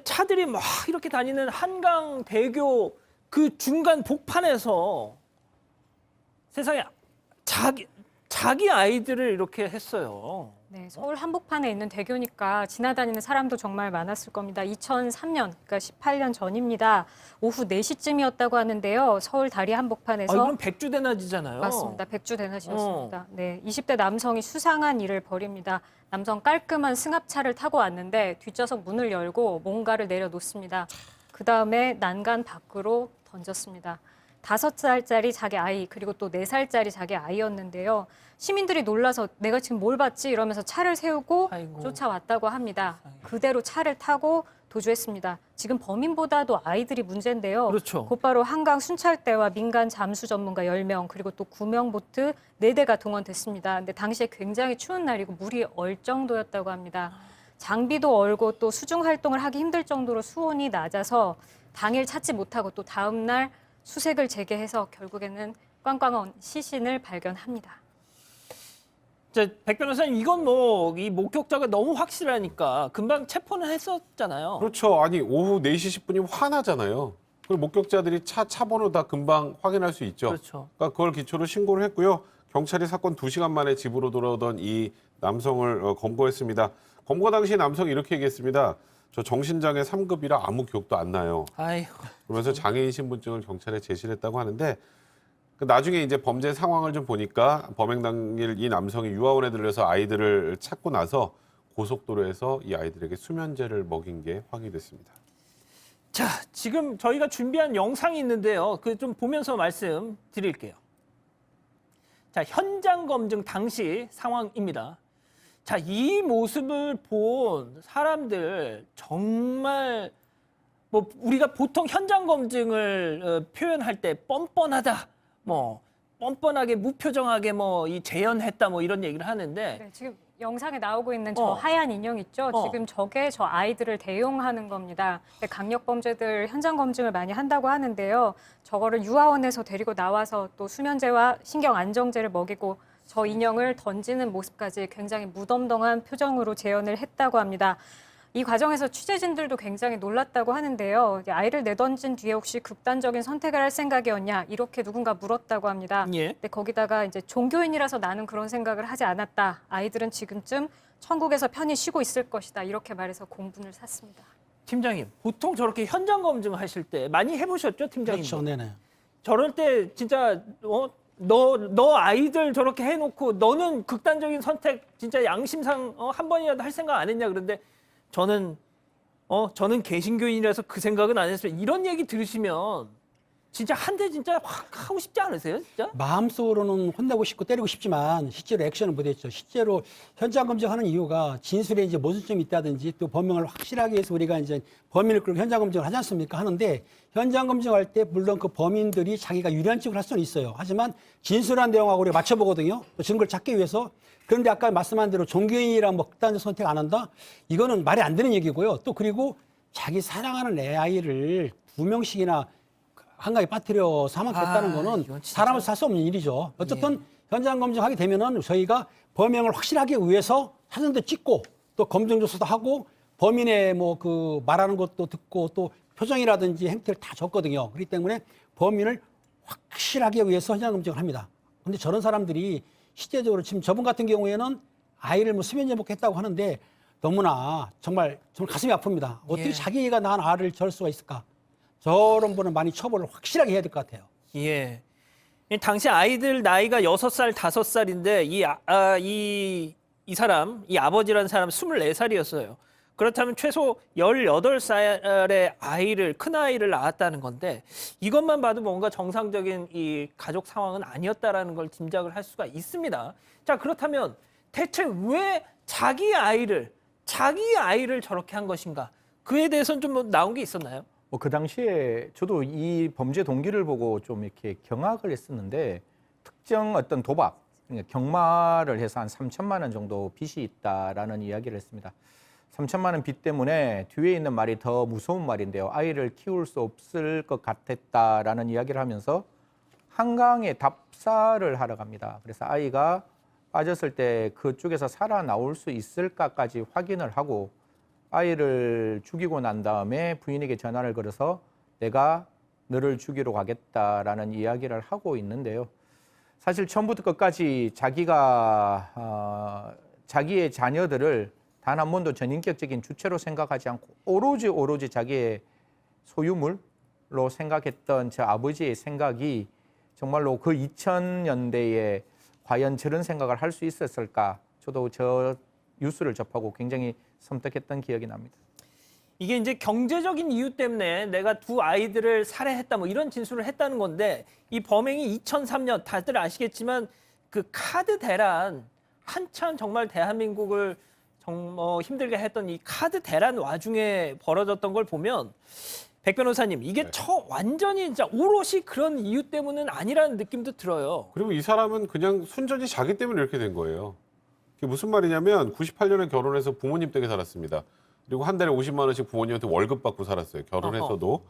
차들이 막 이렇게 다니는 한강 대교 그 중간 복판에서 세상에 자기 아이들을 이렇게 했어요. 네, 서울 한복판에 있는 대교니까 지나다니는 사람도 정말 많았을 겁니다. 2003년, 그러니까 18년 전입니다. 오후 4시쯤이었다고 하는데요. 서울 다리 한복판에서 그럼 백주대낮이잖아요. 맞습니다. 백주대낮이었습니다. 네, 20대 남성이 수상한 일을 벌입니다. 남성 깔끔한 승합차를 타고 왔는데 뒷좌석 문을 열고 뭔가를 내려놓습니다. 그 다음에 난간 밖으로 던졌습니다. 5살짜리 자기 아이 그리고 또 4살짜리 자기 아이였는데요. 시민들이 놀라서 내가 지금 뭘 봤지 이러면서 차를 세우고 아이고. 쫓아왔다고 합니다. 그대로 차를 타고 도주했습니다. 지금 범인보다도 아이들이 문제인데요. 그렇죠. 곧바로 한강 순찰대와 민간 잠수 전문가 10명 그리고 또 구명 보트 4대가 동원됐습니다. 근데 당시에 굉장히 추운 날이고 물이 얼 정도였다고 합니다. 장비도 얼고 또 수중 활동을 하기 힘들 정도로 수온이 낮아서 당일 찾지 못하고 또 다음 날 수색을 재개해서 결국에는 꽝꽝한 시신을 발견합니다. 백 변호사님, 이건 이 목격자가 너무 확실하니까 금방 체포는 했었잖아요. 그렇죠. 아니 오후 4시 10분이면 화나잖아요. 그리고 목격자들이 차 번호 다 금방 확인할 수 있죠. 그렇죠. 그러니까 그걸 기초로 신고를 했고요. 경찰이 사건 2시간 만에 집으로 돌아오던 이 남성을 검거했습니다. 검거 당시 남성이 이렇게 얘기했습니다. 저 정신장애 3급이라 아무 기억도 안 나요. 아이고. 그러면서 장애인 신분증을 경찰에 제시를 했다고 하는데 나중에 이제 범죄 상황을 좀 보니까 범행 당일 이 남성이 유아원에 들려서 아이들을 찾고 나서 고속도로에서 이 아이들에게 수면제를 먹인 게 확인이 됐습니다. 자, 지금 저희가 준비한 영상이 있는데요. 그 좀 보면서 말씀드릴게요. 자, 현장 검증 당시 상황입니다. 자, 이 모습을 본 사람들 정말 우리가 보통 현장 검증을 표현할 때 뻔뻔하다, 뻔뻔하게 무표정하게 이 재현했다 이런 얘기를 하는데 네, 지금 영상에 나오고 있는 저 하얀 인형 있죠? 지금 저게 저 아이들을 대용하는 겁니다. 강력 범죄들 현장 검증을 많이 한다고 하는데요. 저거를 유아원에서 데리고 나와서 또 수면제와 신경 안정제를 먹이고 저 인형을 던지는 모습까지 굉장히 무덤덤한 표정으로 재현을 했다고 합니다. 이 과정에서 취재진들도 굉장히 놀랐다고 하는데요. 아이를 내던진 뒤에 혹시 극단적인 선택을 할 생각이었냐 이렇게 누군가 물었다고 합니다. 예. 근데 거기다가 이제 종교인이라서 나는 그런 생각을 하지 않았다. 아이들은 지금쯤 천국에서 편히 쉬고 있을 것이다. 이렇게 말해서 공분을 샀습니다. 팀장님, 보통 저렇게 현장 검증을 하실 때 많이 해보셨죠, 팀장님? 그렇죠, 네네. 저럴 때 진짜 너 아이들 저렇게 해놓고 너는 극단적인 선택 진짜 양심상 한 번이라도 할 생각 안 했냐 그런데 저는 개신교인이라서 그 생각은 안 했어요. 이런 얘기 들으시면 진짜 한 대 진짜 확 하고 싶지 않으세요, 진짜? 마음속으로는 혼내고 싶고 때리고 싶지만 실제로 액션은 못했죠. 실제로 현장 검증하는 이유가 진술에 이제 모순점이 있다든지 또 범행을 확실하게 해서 우리가 이제 범인을 끌고 현장 검증을 하지 않습니까? 하는데 현장 검증할 때 물론 그 범인들이 자기가 유리한 쪽을 할 수는 있어요. 하지만 진술한 내용하고 우리가 맞춰보거든요. 또 증거를 찾기 위해서. 그런데 아까 말씀한 대로 종교인이랑 극단적 선택 안 한다? 이거는 말이 안 되는 얘기고요. 또 그리고 자기 사랑하는 애 아이를 2명씩이나 한강에 빠뜨려 사망했다는 거는 사람을 살 수 없는 일이죠. 어쨌든 현장 검증하게 되면은 저희가 범행을 확실하게 위해서 사진도 찍고 또 검증 조사도 하고 범인의 그 말하는 것도 듣고 또 표정이라든지 행태를 다 적거든요. 그렇기 때문에 범인을 확실하게 위해서 현장 검증을 합니다. 근데 저런 사람들이 실제적으로 지금 저분 같은 경우에는 아이를 수면제 먹게 했다고 하는데 너무나 정말 가슴이 아픕니다. 어떻게 자기가 낳은 아를 저럴 수가 있을까? 저런 분은 많이 처벌을 확실하게 해야 될 것 같아요. 예. 당시 아이들 나이가 6살, 5살인데 이 사람, 이 아버지라는 사람 24살이었어요. 그렇다면 최소 18살의 아이를, 큰아이를 낳았다는 건데 이것만 봐도 뭔가 정상적인 이 가족 상황은 아니었다라는 걸 짐작을 할 수가 있습니다. 자, 그렇다면 대체 왜 자기 아이를 저렇게 한 것인가? 그에 대해서는 좀 뭐 나온 게 있었나요? 그 당시에 저도 이 범죄 동기를 보고 좀 이렇게 경악을 했었는데 특정 어떤 도박, 그러니까 경마를 해서 한 3천만 원 정도 빚이 있다라는 이야기를 했습니다. 3천만 원 빚 때문에 뒤에 있는 말이 더 무서운 말인데요. 아이를 키울 수 없을 것 같았다라는 이야기를 하면서 한강에 답사를 하러 갑니다. 그래서 아이가 빠졌을 때 그쪽에서 살아나올 수 있을까까지 확인을 하고 아이를 죽이고 난 다음에 부인에게 전화를 걸어서 내가 너를 죽이러 가겠다라는 이야기를 하고 있는데요. 사실 처음부터 끝까지 자기가 자기의 자녀들을 단 한 번도 전인격적인 주체로 생각하지 않고 오로지 자기의 소유물로 생각했던 저 아버지의 생각이 정말로 그 2000년대에 과연 저런 생각을 할 수 있었을까? 저도 저 뉴스를 접하고 굉장히 섬뜩했던 기억이 납니다. 이게 이제 경제적인 이유 때문에 내가 두 아이들을 살해했다 뭐 이런 진술을 했다는 건데 이 범행이 2003년 다들 아시겠지만 그 카드 대란 한참 정말 대한민국을 힘들게 했던 이 카드 대란 와중에 벌어졌던 걸 보면 백 변호사님 이게 완전히 진짜 오롯이 그런 이유 때문은 아니라는 느낌도 들어요. 그리고 이 사람은 그냥 순전히 자기 때문에 이렇게 된 거예요. 그게 무슨 말이냐면 98년에 결혼해서 부모님 댁에 살았습니다. 그리고 한 달에 50만 원씩 부모님한테 월급 받고 살았어요. 결혼해서도.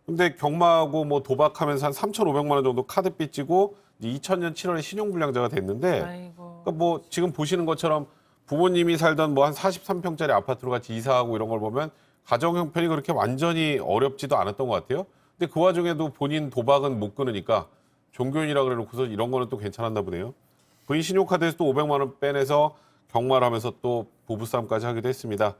근데 경마하고 뭐 도박하면서 한 3,500만 원 정도 카드 빚지고 2000년 7월에 신용불량자가 됐는데 그러니까 뭐 지금 보시는 것처럼 부모님이 살던 뭐 한 43평짜리 아파트로 같이 이사하고 이런 걸 보면 가정 형편이 그렇게 완전히 어렵지도 않았던 것 같아요. 근데 그 와중에도 본인 도박은 못 끊으니까 종교인이라 그래놓고서 이런 거는 또 괜찮았나 보네요. 부인 신용카드에서 또 500만 원 빼내서 경마를 하면서 또 부부싸움까지 하기도 했습니다.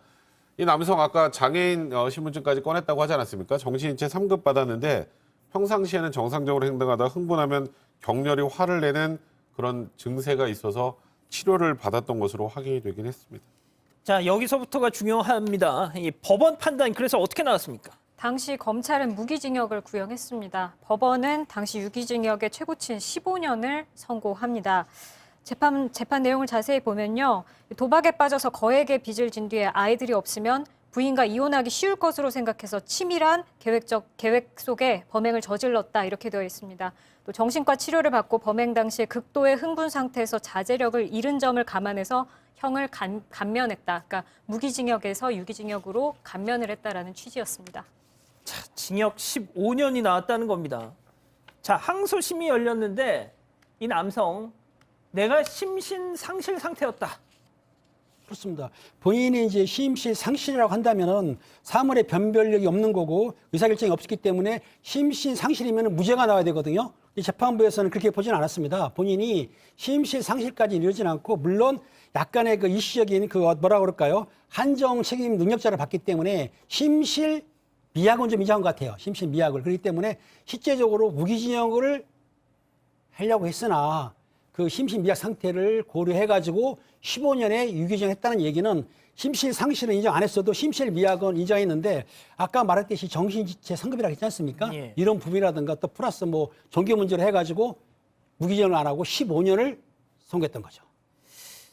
이 남성 아까 장애인 신분증까지 꺼냈다고 하지 않았습니까? 정신인체 3급 받았는데 평상시에는 정상적으로 행동하다 흥분하면 격렬히 화를 내는 그런 증세가 있어서 치료를 받았던 것으로 확인이 되긴 했습니다. 자, 여기서부터가 중요합니다. 이 법원 판단 그래서 어떻게 나왔습니까? 당시 검찰은 무기징역을 구형했습니다. 법원은 당시 유기징역의 최고치인 15년을 선고합니다. 재판 내용을 자세히 보면요. 도박에 빠져서 거액의 빚을 진 뒤에 아이들이 없으면 부인과 이혼하기 쉬울 것으로 생각해서 치밀한 계획 속에 범행을 저질렀다 이렇게 되어 있습니다. 또 정신과 치료를 받고 범행 당시에 극도의 흥분 상태에서 자제력을 잃은 점을 감안해서 형을 감면했다. 그러니까 무기징역에서 유기징역으로 감면을 했다라는 취지였습니다. 자, 징역 15년이 나왔다는 겁니다. 자, 항소심이 열렸는데 이 남성 내가 심신상실 상태였다. 그렇습니다. 본인이 이제 심신상실이라고 한다면은 사물의 변별력이 없는 거고 의사결정이 없었기 때문에 심신상실이면 무죄가 나와야 되거든요. 이 재판부에서는 그렇게 보지는 않았습니다. 본인이 심신상실까지 이르진 않고 물론 약간의 그 일시적인 그 뭐라 그럴까요? 한정 책임 능력자를 받기 때문에 심실 미약은 좀 이상한 것 같아요. 심실 미약을. 그렇기 때문에 실제적으로 무기징역을 하려고 했으나 그 심신미약 상태를 고려해가지고 15년에 유기징역했다는 얘기는 심실상실은 인정 안 했어도 심실미약은 인정했는데 아까 말했듯이 정신지체 상급이라고 했지 않습니까? 예. 이런 부분이라든가 또 플러스 뭐 종교 문제로 해가지고 무기징역을 안 하고 15년을 선고했던 거죠.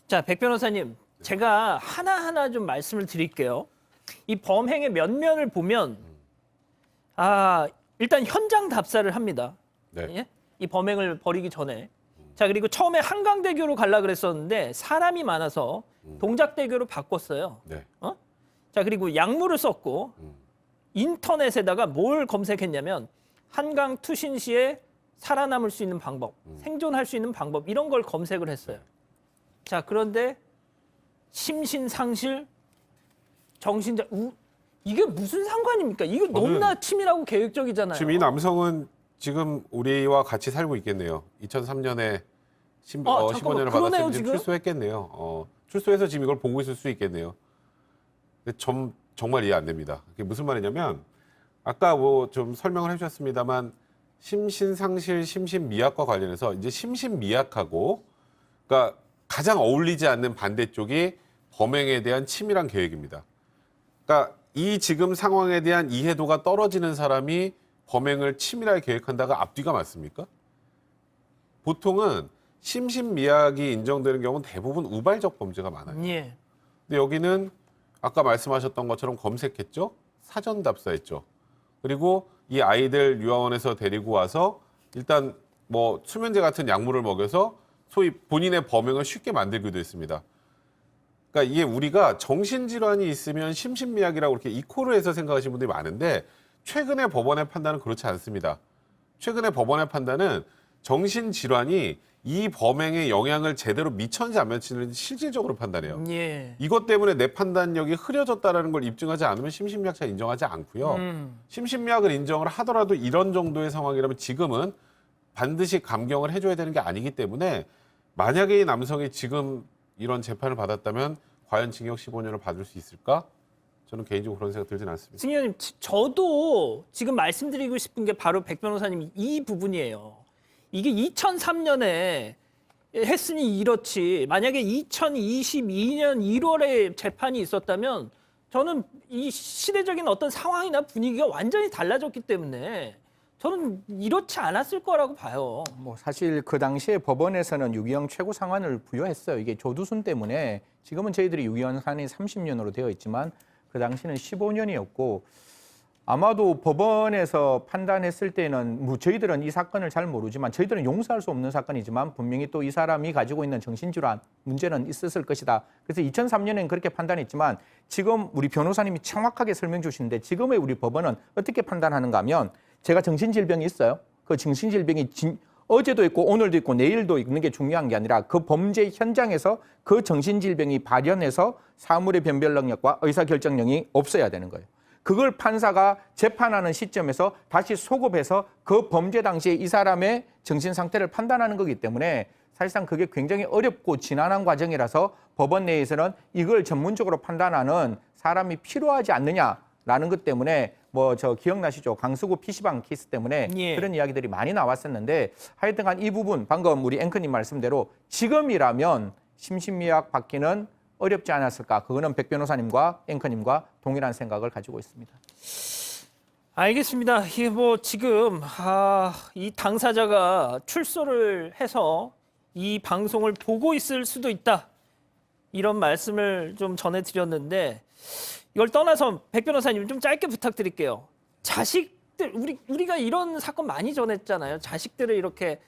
자, 백 변호사님, 제가 하나하나 좀 말씀을 드릴게요. 이 범행의 면면을 보면 일단 현장 답사를 합니다. 네. 예? 이 범행을 벌이기 전에. 자, 그리고 처음에 한강대교로 가려고 그랬었는데 사람이 많아서 동작대교로 바꿨어요. 네. 자, 그리고 약물을 썼고 인터넷에다가 뭘 검색했냐면 한강 투신 시에 살아남을 수 있는 방법, 생존할 수 있는 방법 이런 걸 검색을 했어요. 자, 그런데 심신상실, 이게 무슨 상관입니까? 이거 너무나 치밀하고 계획적이잖아요. 지금 이 남성은 지금 우리와 같이 살고 있겠네요. 2003년에 15년을 받았으면 지금 출소했겠네요. 출소해서 지금 이걸 보고 있을 수 있겠네요. 근데 정말 이해 안 됩니다. 그게 무슨 말이냐면 아까 뭐 좀 설명을 해주셨습니다만 심신상실, 심신미약과 관련해서 이제 심신미약하고 그러니까 가장 어울리지 않는 반대쪽이 범행에 대한 치밀한 계획입니다. 그러니까 이 지금 상황에 대한 이해도가 떨어지는 사람이 범행을 치밀하게 계획한다가 앞뒤가 맞습니까? 보통은 심신미약이 인정되는 경우는 대부분 우발적 범죄가 많아요. 예. 근데 여기는 아까 말씀하셨던 것처럼 검색했죠. 사전 답사했죠. 그리고 이 아이들 유아원에서 데리고 와서 일단 뭐 수면제 같은 약물을 먹여서 소위 본인의 범행을 쉽게 만들기도 했습니다. 그러니까 이게 우리가 정신질환이 있으면 심신미약이라고 이렇게 이코를 해서 생각하시는 분들이 많은데 최근의 법원의 판단은 그렇지 않습니다. 최근의 법원의 판단은 정신질환이 이 범행에 영향을 제대로 미쳤는지 안 미쳤는지 실질적으로 판단해요. 예. 이것 때문에 내 판단력이 흐려졌다는 걸 입증하지 않으면 심신미약자 인정하지 않고요. 심신미약을 인정을 하더라도 이런 정도의 상황이라면 지금은 반드시 감경을 해줘야 되는 게 아니기 때문에 만약에 이 남성이 지금 이런 재판을 받았다면 과연 징역 15년을 받을 수 있을까? 저는 개인적으로 그런 생각 들진 않습니다. 승희님, 저도 지금 말씀드리고 싶은 게 바로 백 변호사님 이 부분이에요. 이게 2003년에 했으니 이렇지 만약에 2022년 1월에 재판이 있었다면 저는 이 시대적인 어떤 상황이나 분위기가 완전히 달라졌기 때문에 저는 이렇지 않았을 거라고 봐요. 뭐 사실 그 당시에 법원에서는 유기형 최고 상한을 부여했어요. 이게 조두순 때문에 지금은 저희들이 유기형 상한이 30년으로 되어 있지만 그 당시는 15년이었고 아마도 법원에서 판단했을 때는 뭐 저희들은 이 사건을 잘 모르지만 저희들은 용서할 수 없는 사건이지만 분명히 또 이 사람이 가지고 있는 정신질환 문제는 있었을 것이다. 그래서 2003년에는 그렇게 판단했지만 지금 우리 변호사님이 정확하게 설명 주시는데 지금의 우리 법원은 어떻게 판단하는가 하면 제가 정신질병이 있어요. 그 정신질병이 어제도 있고 오늘도 있고 내일도 있는 게 중요한 게 아니라 그 범죄 현장에서 그 정신질병이 발현해서 사물의 변별 능력과 의사결정력이 없어야 되는 거예요. 그걸 판사가 재판하는 시점에서 다시 소급해서 그 범죄 당시에 이 사람의 정신 상태를 판단하는 거기 때문에 사실상 그게 굉장히 어렵고 지난한 과정이라서 법원 내에서는 이걸 전문적으로 판단하는 사람이 필요하지 않느냐라는 것 때문에 뭐 저 기억나시죠? 강수구 PC방 케이스 때문에 예. 그런 이야기들이 많이 나왔었는데 하여튼간 이 부분 방금 우리 앵커님 말씀대로 지금이라면 심신미약 받기는 어렵지 않았을까? 그거는 백 변호사님과 앵커님과 동일한 생각을 가지고 있습니다. 알겠습니다. 이게 뭐 지금 이 당사자가 출소를 해서 이 방송을 보고 있을 수도 있다. 이런 말씀을 좀 전해드렸는데 이걸 떠나서 백 변호사님 좀 짧게 부탁드릴게요. 자식들 우리가 이런 사건 많이 전했잖아요. 자식들을 이렇게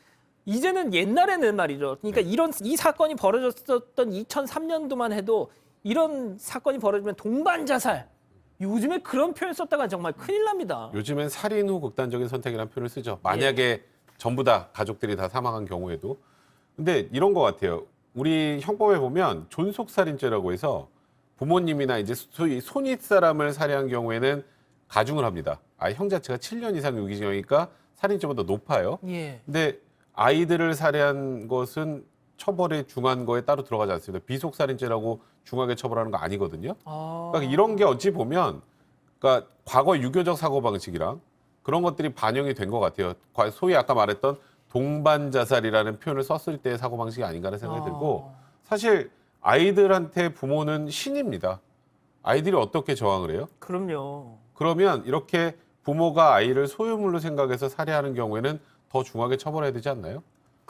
이제는 옛날에는 말이죠. 그러니까 이 사건이 벌어졌었던 2003년도만 해도 이런 사건이 벌어지면 동반 자살. 요즘에 그런 표현 썼다가 정말 큰일 납니다. 요즘엔 살인 후 극단적인 선택이라는 표현을 쓰죠. 만약에 전부 다 가족들이 다 사망한 경우에도. 근데 이런 것 같아요. 우리 형법에 보면 존속살인죄라고 해서 부모님이나 이제 소위 손윗 사람을 살해한 경우에는 가중을 합니다. 형 자체가 7년 이상 유기징역이니까 살인죄보다 높아요. 예. 근데 아이들을 살해한 것은 처벌의 중한 거에 따로 들어가지 않습니다. 비속살인죄라고 중하게 처벌하는 거 아니거든요. 그러니까 이런 게 어찌 보면 그러니까 과거 유교적 사고방식이랑 그런 것들이 반영이 된 것 같아요. 소위 아까 말했던 동반자살이라는 표현을 썼을 때의 사고방식이 아닌가라는 생각이 들고 사실 아이들한테 부모는 신입니다. 아이들이 어떻게 저항을 해요? 그럼요. 그러면 이렇게 부모가 아이를 소유물로 생각해서 살해하는 경우에는 더 중하게 처벌해야 되지 않나요?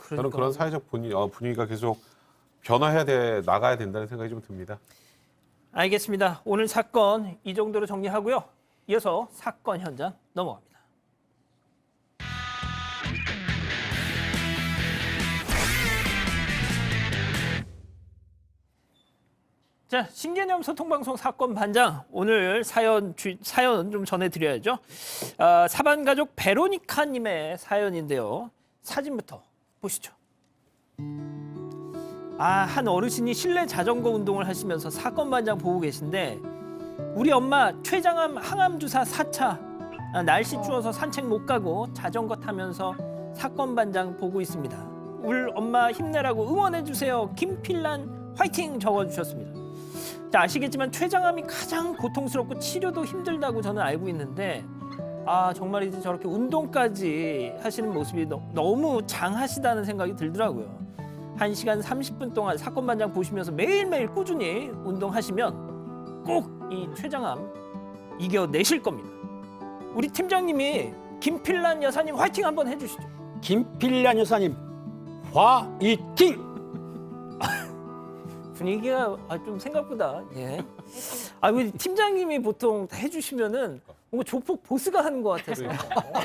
저는 그런 사회적 분위기가 계속 나가야 된다는 생각이 좀 듭니다. 알겠습니다. 오늘 사건 이 정도로 정리하고요. 이어서 사건 현장 넘어갑니다. 자, 신개념 소통방송 사건 반장 오늘 사연 좀 전해드려야죠. 사반가족 베로니카님의 사연인데요. 사진부터 보시죠. 한 어르신이 실내 자전거 운동을 하시면서 사건 반장 보고 계신데 우리 엄마 췌장암 항암 주사 4차 날씨 추워서 산책 못 가고 자전거 타면서 사건 반장 보고 있습니다. 우리 엄마 힘내라고 응원해 주세요. 김필란 화이팅 적어주셨습니다. 자, 아시겠지만 췌장암이 가장 고통스럽고 치료도 힘들다고 저는 알고 있는데 아 정말 이제 저렇게 운동까지 하시는 모습이 너무 장하시다는 생각이 들더라고요. 1시간 30분 동안 사건 반장 보시면서 매일매일 꾸준히 운동하시면 꼭 이 췌장암 이겨내실 겁니다. 우리 팀장님이 김필란 여사님 화이팅 한번 해주시죠. 김필란 여사님 화이팅! 분위기가 좀 생각보다 예. 우리 팀장님이 보통 다 해주시면은 뭔가 조폭 보스가 하는 것 같아서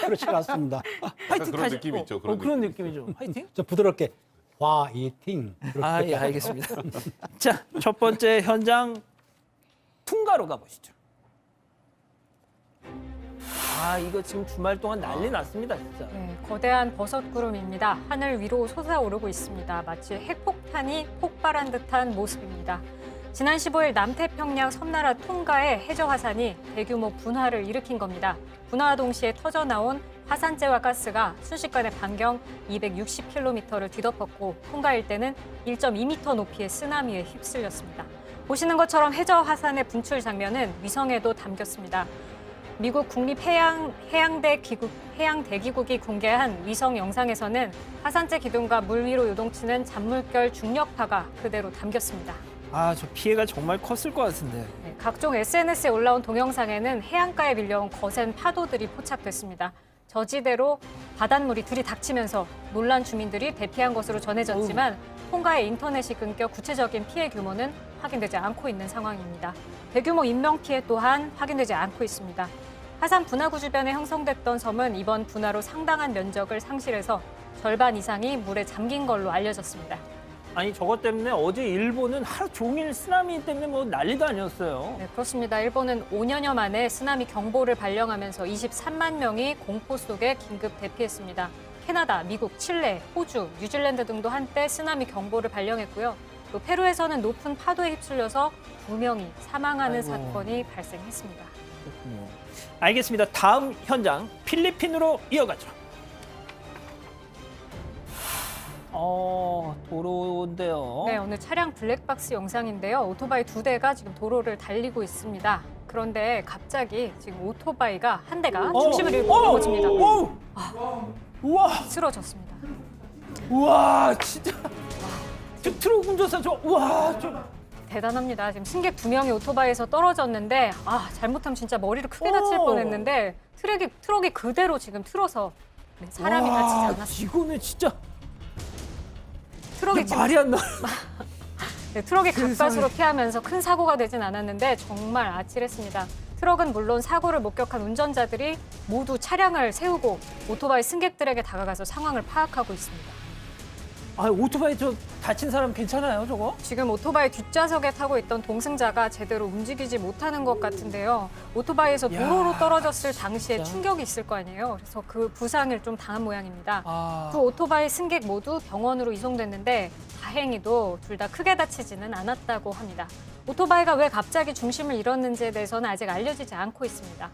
그렇지 않습니다. 화이팅 그런 하시- 느낌이 있죠, 그런 그런 느낌이죠. 화이팅? 좀 부드럽게 화이팅. 예, 알겠습니다. 자, 첫 번째 현장 통가로 가보시죠. 이거 지금 주말 동안 난리 났습니다, 진짜. 네, 거대한 버섯 구름입니다. 하늘 위로 솟아오르고 있습니다. 마치 핵폭탄이 폭발한 듯한 모습입니다. 지난 15일 남태평양 섬나라 통가의 해저 화산이 대규모 분화를 일으킨 겁니다. 분화와 동시에 터져나온 화산재와 가스가 순식간에 반경 260km를 뒤덮었고 통가 일대는 1.2m 높이의 쓰나미에 휩쓸렸습니다. 보시는 것처럼 해저 화산의 분출 장면은 위성에도 담겼습니다. 미국 국립해양대기국이 공개한 위성 영상에서는 화산재 기둥과 물 위로 요동치는 잔물결 중력파가 그대로 담겼습니다. 저 피해가 정말 컸을 것 같은데. 네, 각종 SNS에 올라온 동영상에는 해안가에 밀려온 거센 파도들이 포착됐습니다. 저지대로 바닷물이 들이닥치면서 놀란 주민들이 대피한 것으로 전해졌지만 통가의 인터넷이 끊겨 구체적인 피해 규모는 확인되지 않고 있는 상황입니다. 대규모 인명 피해 또한 확인되지 않고 있습니다. 화산 분화구 주변에 형성됐던 섬은 이번 분화로 상당한 면적을 상실해서 절반 이상이 물에 잠긴 걸로 알려졌습니다. 저것 때문에 어제 일본은 하루 종일 쓰나미 때문에 뭐 난리도 아니었어요. 네, 그렇습니다. 일본은 5년여 만에 쓰나미 경보를 발령하면서 23만 명이 공포 속에 긴급 대피했습니다. 캐나다, 미국, 칠레, 호주, 뉴질랜드 등도 한때 쓰나미 경보를 발령했고요. 또 페루에서는 높은 파도에 휩쓸려서 2명이 사망하는 사건이 발생했습니다. 그렇군요. 알겠습니다. 다음 현장 필리핀으로 이어가죠. 도로인데요. 네, 오늘 차량 블랙박스 영상인데요. 오토바이 2대가 지금 도로를 달리고 있습니다. 그런데 갑자기 지금 오토바이가 한 대가 중심을 잃고 넘어집니다. 우와, 쓰러졌습니다. 우와, 진짜. 트럭 운전사 대단합니다. 지금 승객 2명이 오토바이에서 떨어졌는데 잘못하면 진짜 머리를 크게 다칠 뻔했는데 트럭이 그대로 지금 틀어서 사람이 다치지 않았습니다. 이거는 진짜 트럭이 지금 말이 안 나. 네, 트럭이 가까스로 피하면서 큰 사고가 되진 않았는데 정말 아찔했습니다. 트럭은 물론 사고를 목격한 운전자들이 모두 차량을 세우고 오토바이 승객들에게 다가가서 상황을 파악하고 있습니다. 오토바이 다친 사람 괜찮아요, 저거? 지금 오토바이 뒷좌석에 타고 있던 동승자가 제대로 움직이지 못하는 것 같은데요. 오토바이에서 도로로 떨어졌을 당시에 충격이 있을 거 아니에요. 그래서 그 부상을 좀 당한 모양입니다. 두 오토바이 승객 모두 병원으로 이송됐는데 다행히도 둘 다 크게 다치지는 않았다고 합니다. 오토바이가 왜 갑자기 중심을 잃었는지에 대해서는 아직 알려지지 않고 있습니다.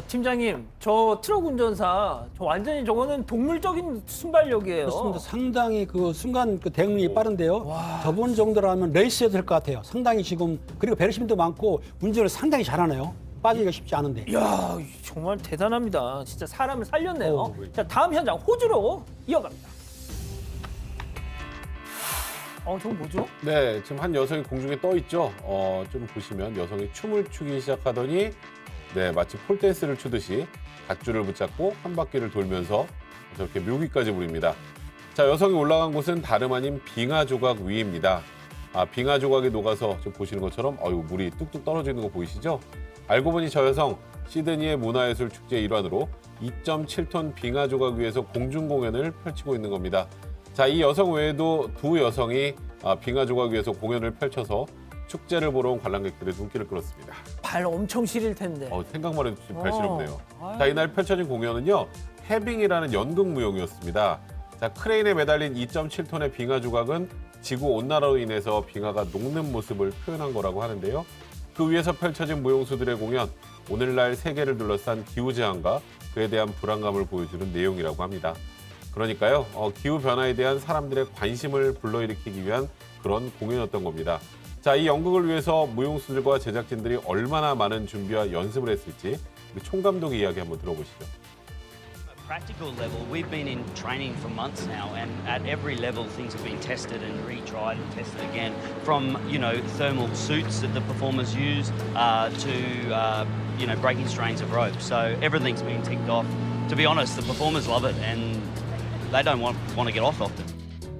팀장님, 저 트럭 운전사 완전히 저거는 동물적인 순발력이에요. 그렇습니다. 상당히 그 순간 그 대응이 빠른데요. 저번 정도라면 레이스해도 될 것 같아요. 상당히 지금 그리고 배려심도 많고 운전을 상당히 잘하네요. 빠지기가 쉽지 않은데. 이야, 정말 대단합니다. 진짜 사람을 살렸네요. 그러니까. 자, 다음 현장 호주로 이어갑니다. 저거 뭐죠? 네, 지금 한 여성이 공중에 떠 있죠. 좀 보시면 여성이 춤을 추기 시작하더니 마치 폴댄스를 추듯이 밧줄을 붙잡고 한 바퀴를 돌면서 저렇게 묘기까지 부립니다. 자, 여성이 올라간 곳은 다름 아닌 빙하 조각 위입니다. 빙하 조각이 녹아서 지금 보시는 것처럼 물이 뚝뚝 떨어지는 거 보이시죠? 알고 보니 저 여성 시드니의 문화예술 축제 일환으로 2.7톤 빙하 조각 위에서 공중 공연을 펼치고 있는 겁니다. 자, 이 여성 외에도 두 여성이 빙하 조각 위에서 공연을 펼쳐서 축제를 보러 온 관람객들의 눈길을 끌었습니다. 발 엄청 시릴 텐데. 생각만 해도 지금 발 시렵네요. 자, 이날 펼쳐진 공연은요, 해빙이라는 연극 무용이었습니다. 자, 크레인에 매달린 2.7톤의 빙하 조각은 지구 온난화로 인해서 빙하가 녹는 모습을 표현한 거라고 하는데요. 그 위에서 펼쳐진 무용수들의 공연, 오늘날 세계를 둘러싼 기후재앙과 그에 대한 불안감을 보여주는 내용이라고 합니다. 그러니까요, 기후변화에 대한 사람들의 관심을 불러일으키기 위한 그런 공연이었던 겁니다. 자, 이 연극을 위해서 무용수들과 제작진들이 얼마나 많은 준비와 연습을 했을지 우리 총감독의 이야기 한번 들어보시죠. practical level, we've been in training for months now, and at every level, things have been tested and retried and tested again. From thermal suits that the performers use to breaking strains of rope. So everything's been ticked off. To be honest, the performers love it, and they don't want to get off often.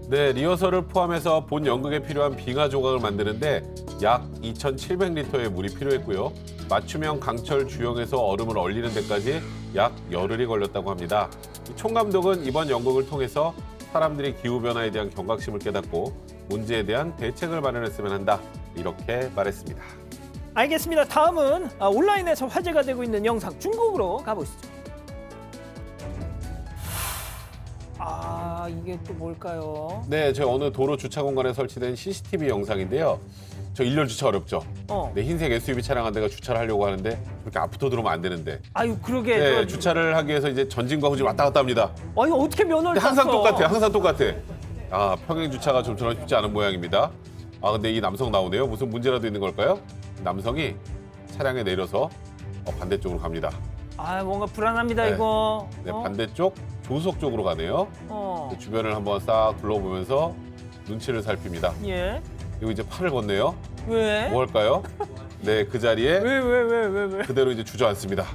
네, 리허설을 포함해서 본 연극에 필요한 빙하 조각을 만드는데 약 2,700리터의 물이 필요했고요. 맞춤형 강철 주형에서 얼음을 얼리는 데까지 약 열흘이 걸렸다고 합니다. 총 감독은 이번 연극을 통해서 사람들이 기후변화에 대한 경각심을 깨닫고 문제에 대한 대책을 마련했으면 한다. 이렇게 말했습니다. 알겠습니다. 다음은 온라인에서 화제가 되고 있는 영상 중국으로 가보시죠. 이게 또 뭘까요? 네, 저 어느 도로 주차 공간에 설치된 CCTV 영상인데요. 저 일렬 주차 어렵죠? 네, 흰색 SUV 차량 한 대가 주차를 하려고 하는데 그렇게 앞부터 들어오면 안 되는데. 아유, 그러게. 네, 주차를 하기 위해서 이제 전진과 후진 왔다 갔다 합니다. 이거 어떻게 면허를 항상 땄어? 똑같아요. 항상 똑같아. 평행 주차가 좀처럼 쉽지 않은 모양입니다. 근데 이 남성 나오네요. 무슨 문제라도 있는 걸까요? 남성이 차량에 내려서 반대쪽으로 갑니다. 뭔가 불안합니다, 네. 이거. 네, 반대쪽 조수석 쪽으로 가네요. 주변을 한번 싹 둘러보면서 눈치를 살핍니다. 예. 그리고 이제 팔을 건네요. 왜? 뭐 할까요? 네, 그 자리에 왜? 그대로 이제 주저앉습니다.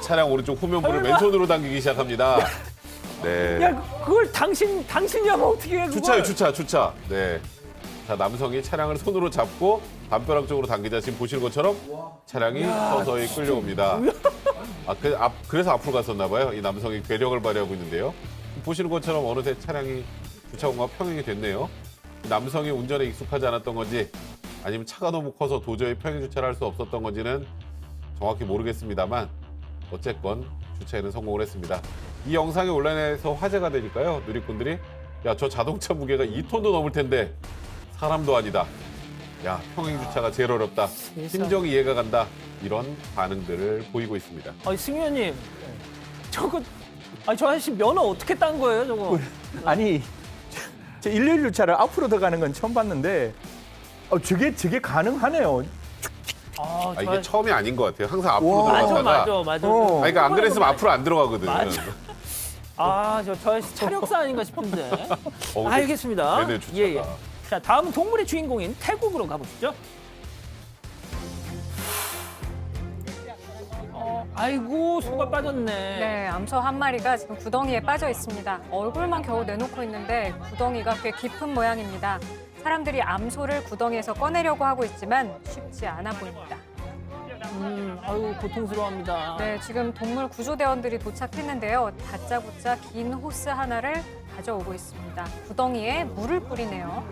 차량 오른쪽 후면부를 설마? 왼손으로 당기기 시작합니다. 네. 야, 그걸 당신이 하면 어떻게 해, 그걸? 주차요, 주차. 네. 자, 남성이 차량을 손으로 잡고 담벼락 쪽으로 당기자 지금 보시는 것처럼 차량이 서서히 끌려옵니다. 그래서 앞으로 갔었나 봐요. 이 남성이 괴력을 발휘하고 있는데요. 보시는 것처럼 어느새 차량이 주차 공간과 평행이 됐네요. 남성이 운전에 익숙하지 않았던 건지 아니면 차가 너무 커서 도저히 평행 주차를 할 수 없었던 건지는 정확히 모르겠습니다만 어쨌건 주차에는 성공을 했습니다. 이 영상이 온라인에서 화제가 되니까요. 누리꾼들이 야, 저 자동차 무게가 2톤도 넘을 텐데 사람도 아니다. 야, 평행 주차가 제일 어렵다. 심정이 이해가 간다. 이런 반응들을 보이고 있습니다. 승 의원님, 저거 저 아저씨 면허 어떻게 딴 거예요, 저거? 아니, 저 일렬 주차를 앞으로 더 가는 건 처음 봤는데 저게 가능하네요. 이게 처음이 아닌 것 같아요. 항상 앞으로 들어가다가. 맞아. 그러니까 안 그랬으면 앞으로 안 들어가거든. 맞아. 저 아저씨 차력사 아닌가 싶은데. 알겠습니다. 네네, 주차가. 예. 자, 다음은 동물의 주인공인 태국으로 가보시죠. 아이고, 소가 빠졌네. 네, 암소 한 마리가 지금 구덩이에 빠져 있습니다. 얼굴만 겨우 내놓고 있는데 구덩이가 꽤 깊은 모양입니다. 사람들이 암소를 구덩이에서 꺼내려고 하고 있지만 쉽지 않아 보입니다. 아유, 고통스러워합니다. 네, 지금 동물 구조대원들이 도착했는데요. 다짜고짜 긴 호스 하나를 가져오고 있습니다. 구덩이에 물을 뿌리네요.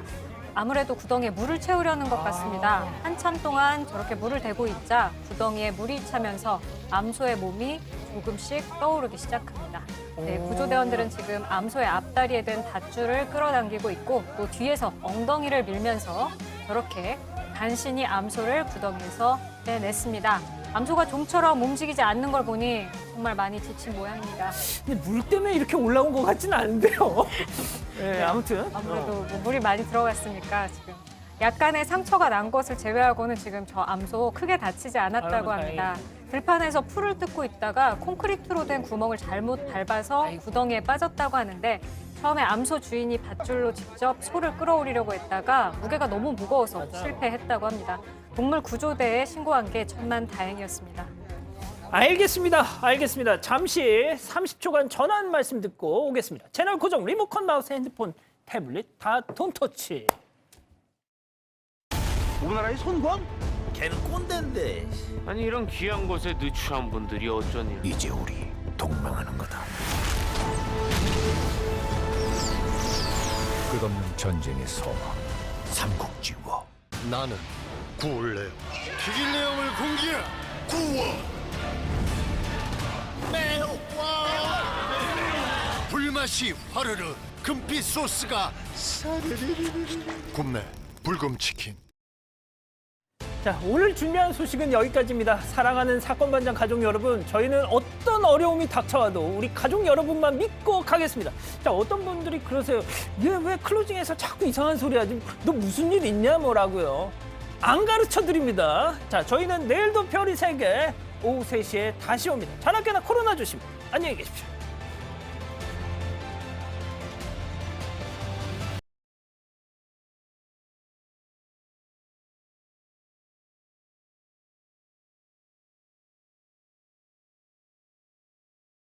아무래도 구덩이에 물을 채우려는 것 같습니다. 한참 동안 저렇게 물을 대고 있자 구덩이에 물이 차면서 암소의 몸이 조금씩 떠오르기 시작합니다. 네, 구조대원들은 지금 암소의 앞다리에 든 밧줄을 끌어당기고 있고 또 뒤에서 엉덩이를 밀면서 저렇게 간신히 암소를 구덩이에서 빼냈습니다. 암소가 좀처럼 움직이지 않는 걸 보니 정말 많이 지친 모양입니다. 근데 물 때문에 이렇게 올라온 것 같지는 않은데요. 네, 아무튼. 아무래도 물이 많이 들어갔으니까 지금 약간의 상처가 난 것을 제외하고는 지금 저 암소 크게 다치지 않았다고 합니다. 들판에서 풀을 뜯고 있다가 콘크리트로 된 구멍을 잘못 밟아서 구덩이에 빠졌다고 하는데 처음에 암소 주인이 밧줄로 직접 소를 끌어올리려고 했다가 무게가 너무 무거워서 실패했다고 합니다. 동물 구조대에 신고한 게 천만다행이었습니다. 알겠습니다. 잠시 30초간 전한 말씀 듣고 오겠습니다. 채널 고정, 리모컨, 마우스, 핸드폰, 태블릿 다 돈터치. 우리나라의 손광? 걔는 꼰대인데. 아니 이런 귀한 곳에 누추한 분들이 어쩌니? 이제 우리 동맹하는 거다. 끝없는 전쟁의 소망, 삼국지워. 나는 구울레. 튀길 내용을 공개. 구워. 매워. 불맛이 화르르. 금빛 소스가 사르르르. 굽네 불금 치킨. 자, 오늘 준비한 소식은 여기까지입니다. 사랑하는 사건반장 가족 여러분, 저희는 어떤 어려움이 닥쳐와도 우리 가족 여러분만 믿고 가겠습니다. 자, 어떤 분들이 그러세요. 얘 왜 클로징에서 자꾸 이상한 소리 하지? 너 무슨 일 있냐 뭐라고요? 안 가르쳐 드립니다. 자, 저희는 내일도 별이 3개 오후 3시에 다시 옵니다. 전학교나 코로나 조심. 안녕히 계십시오.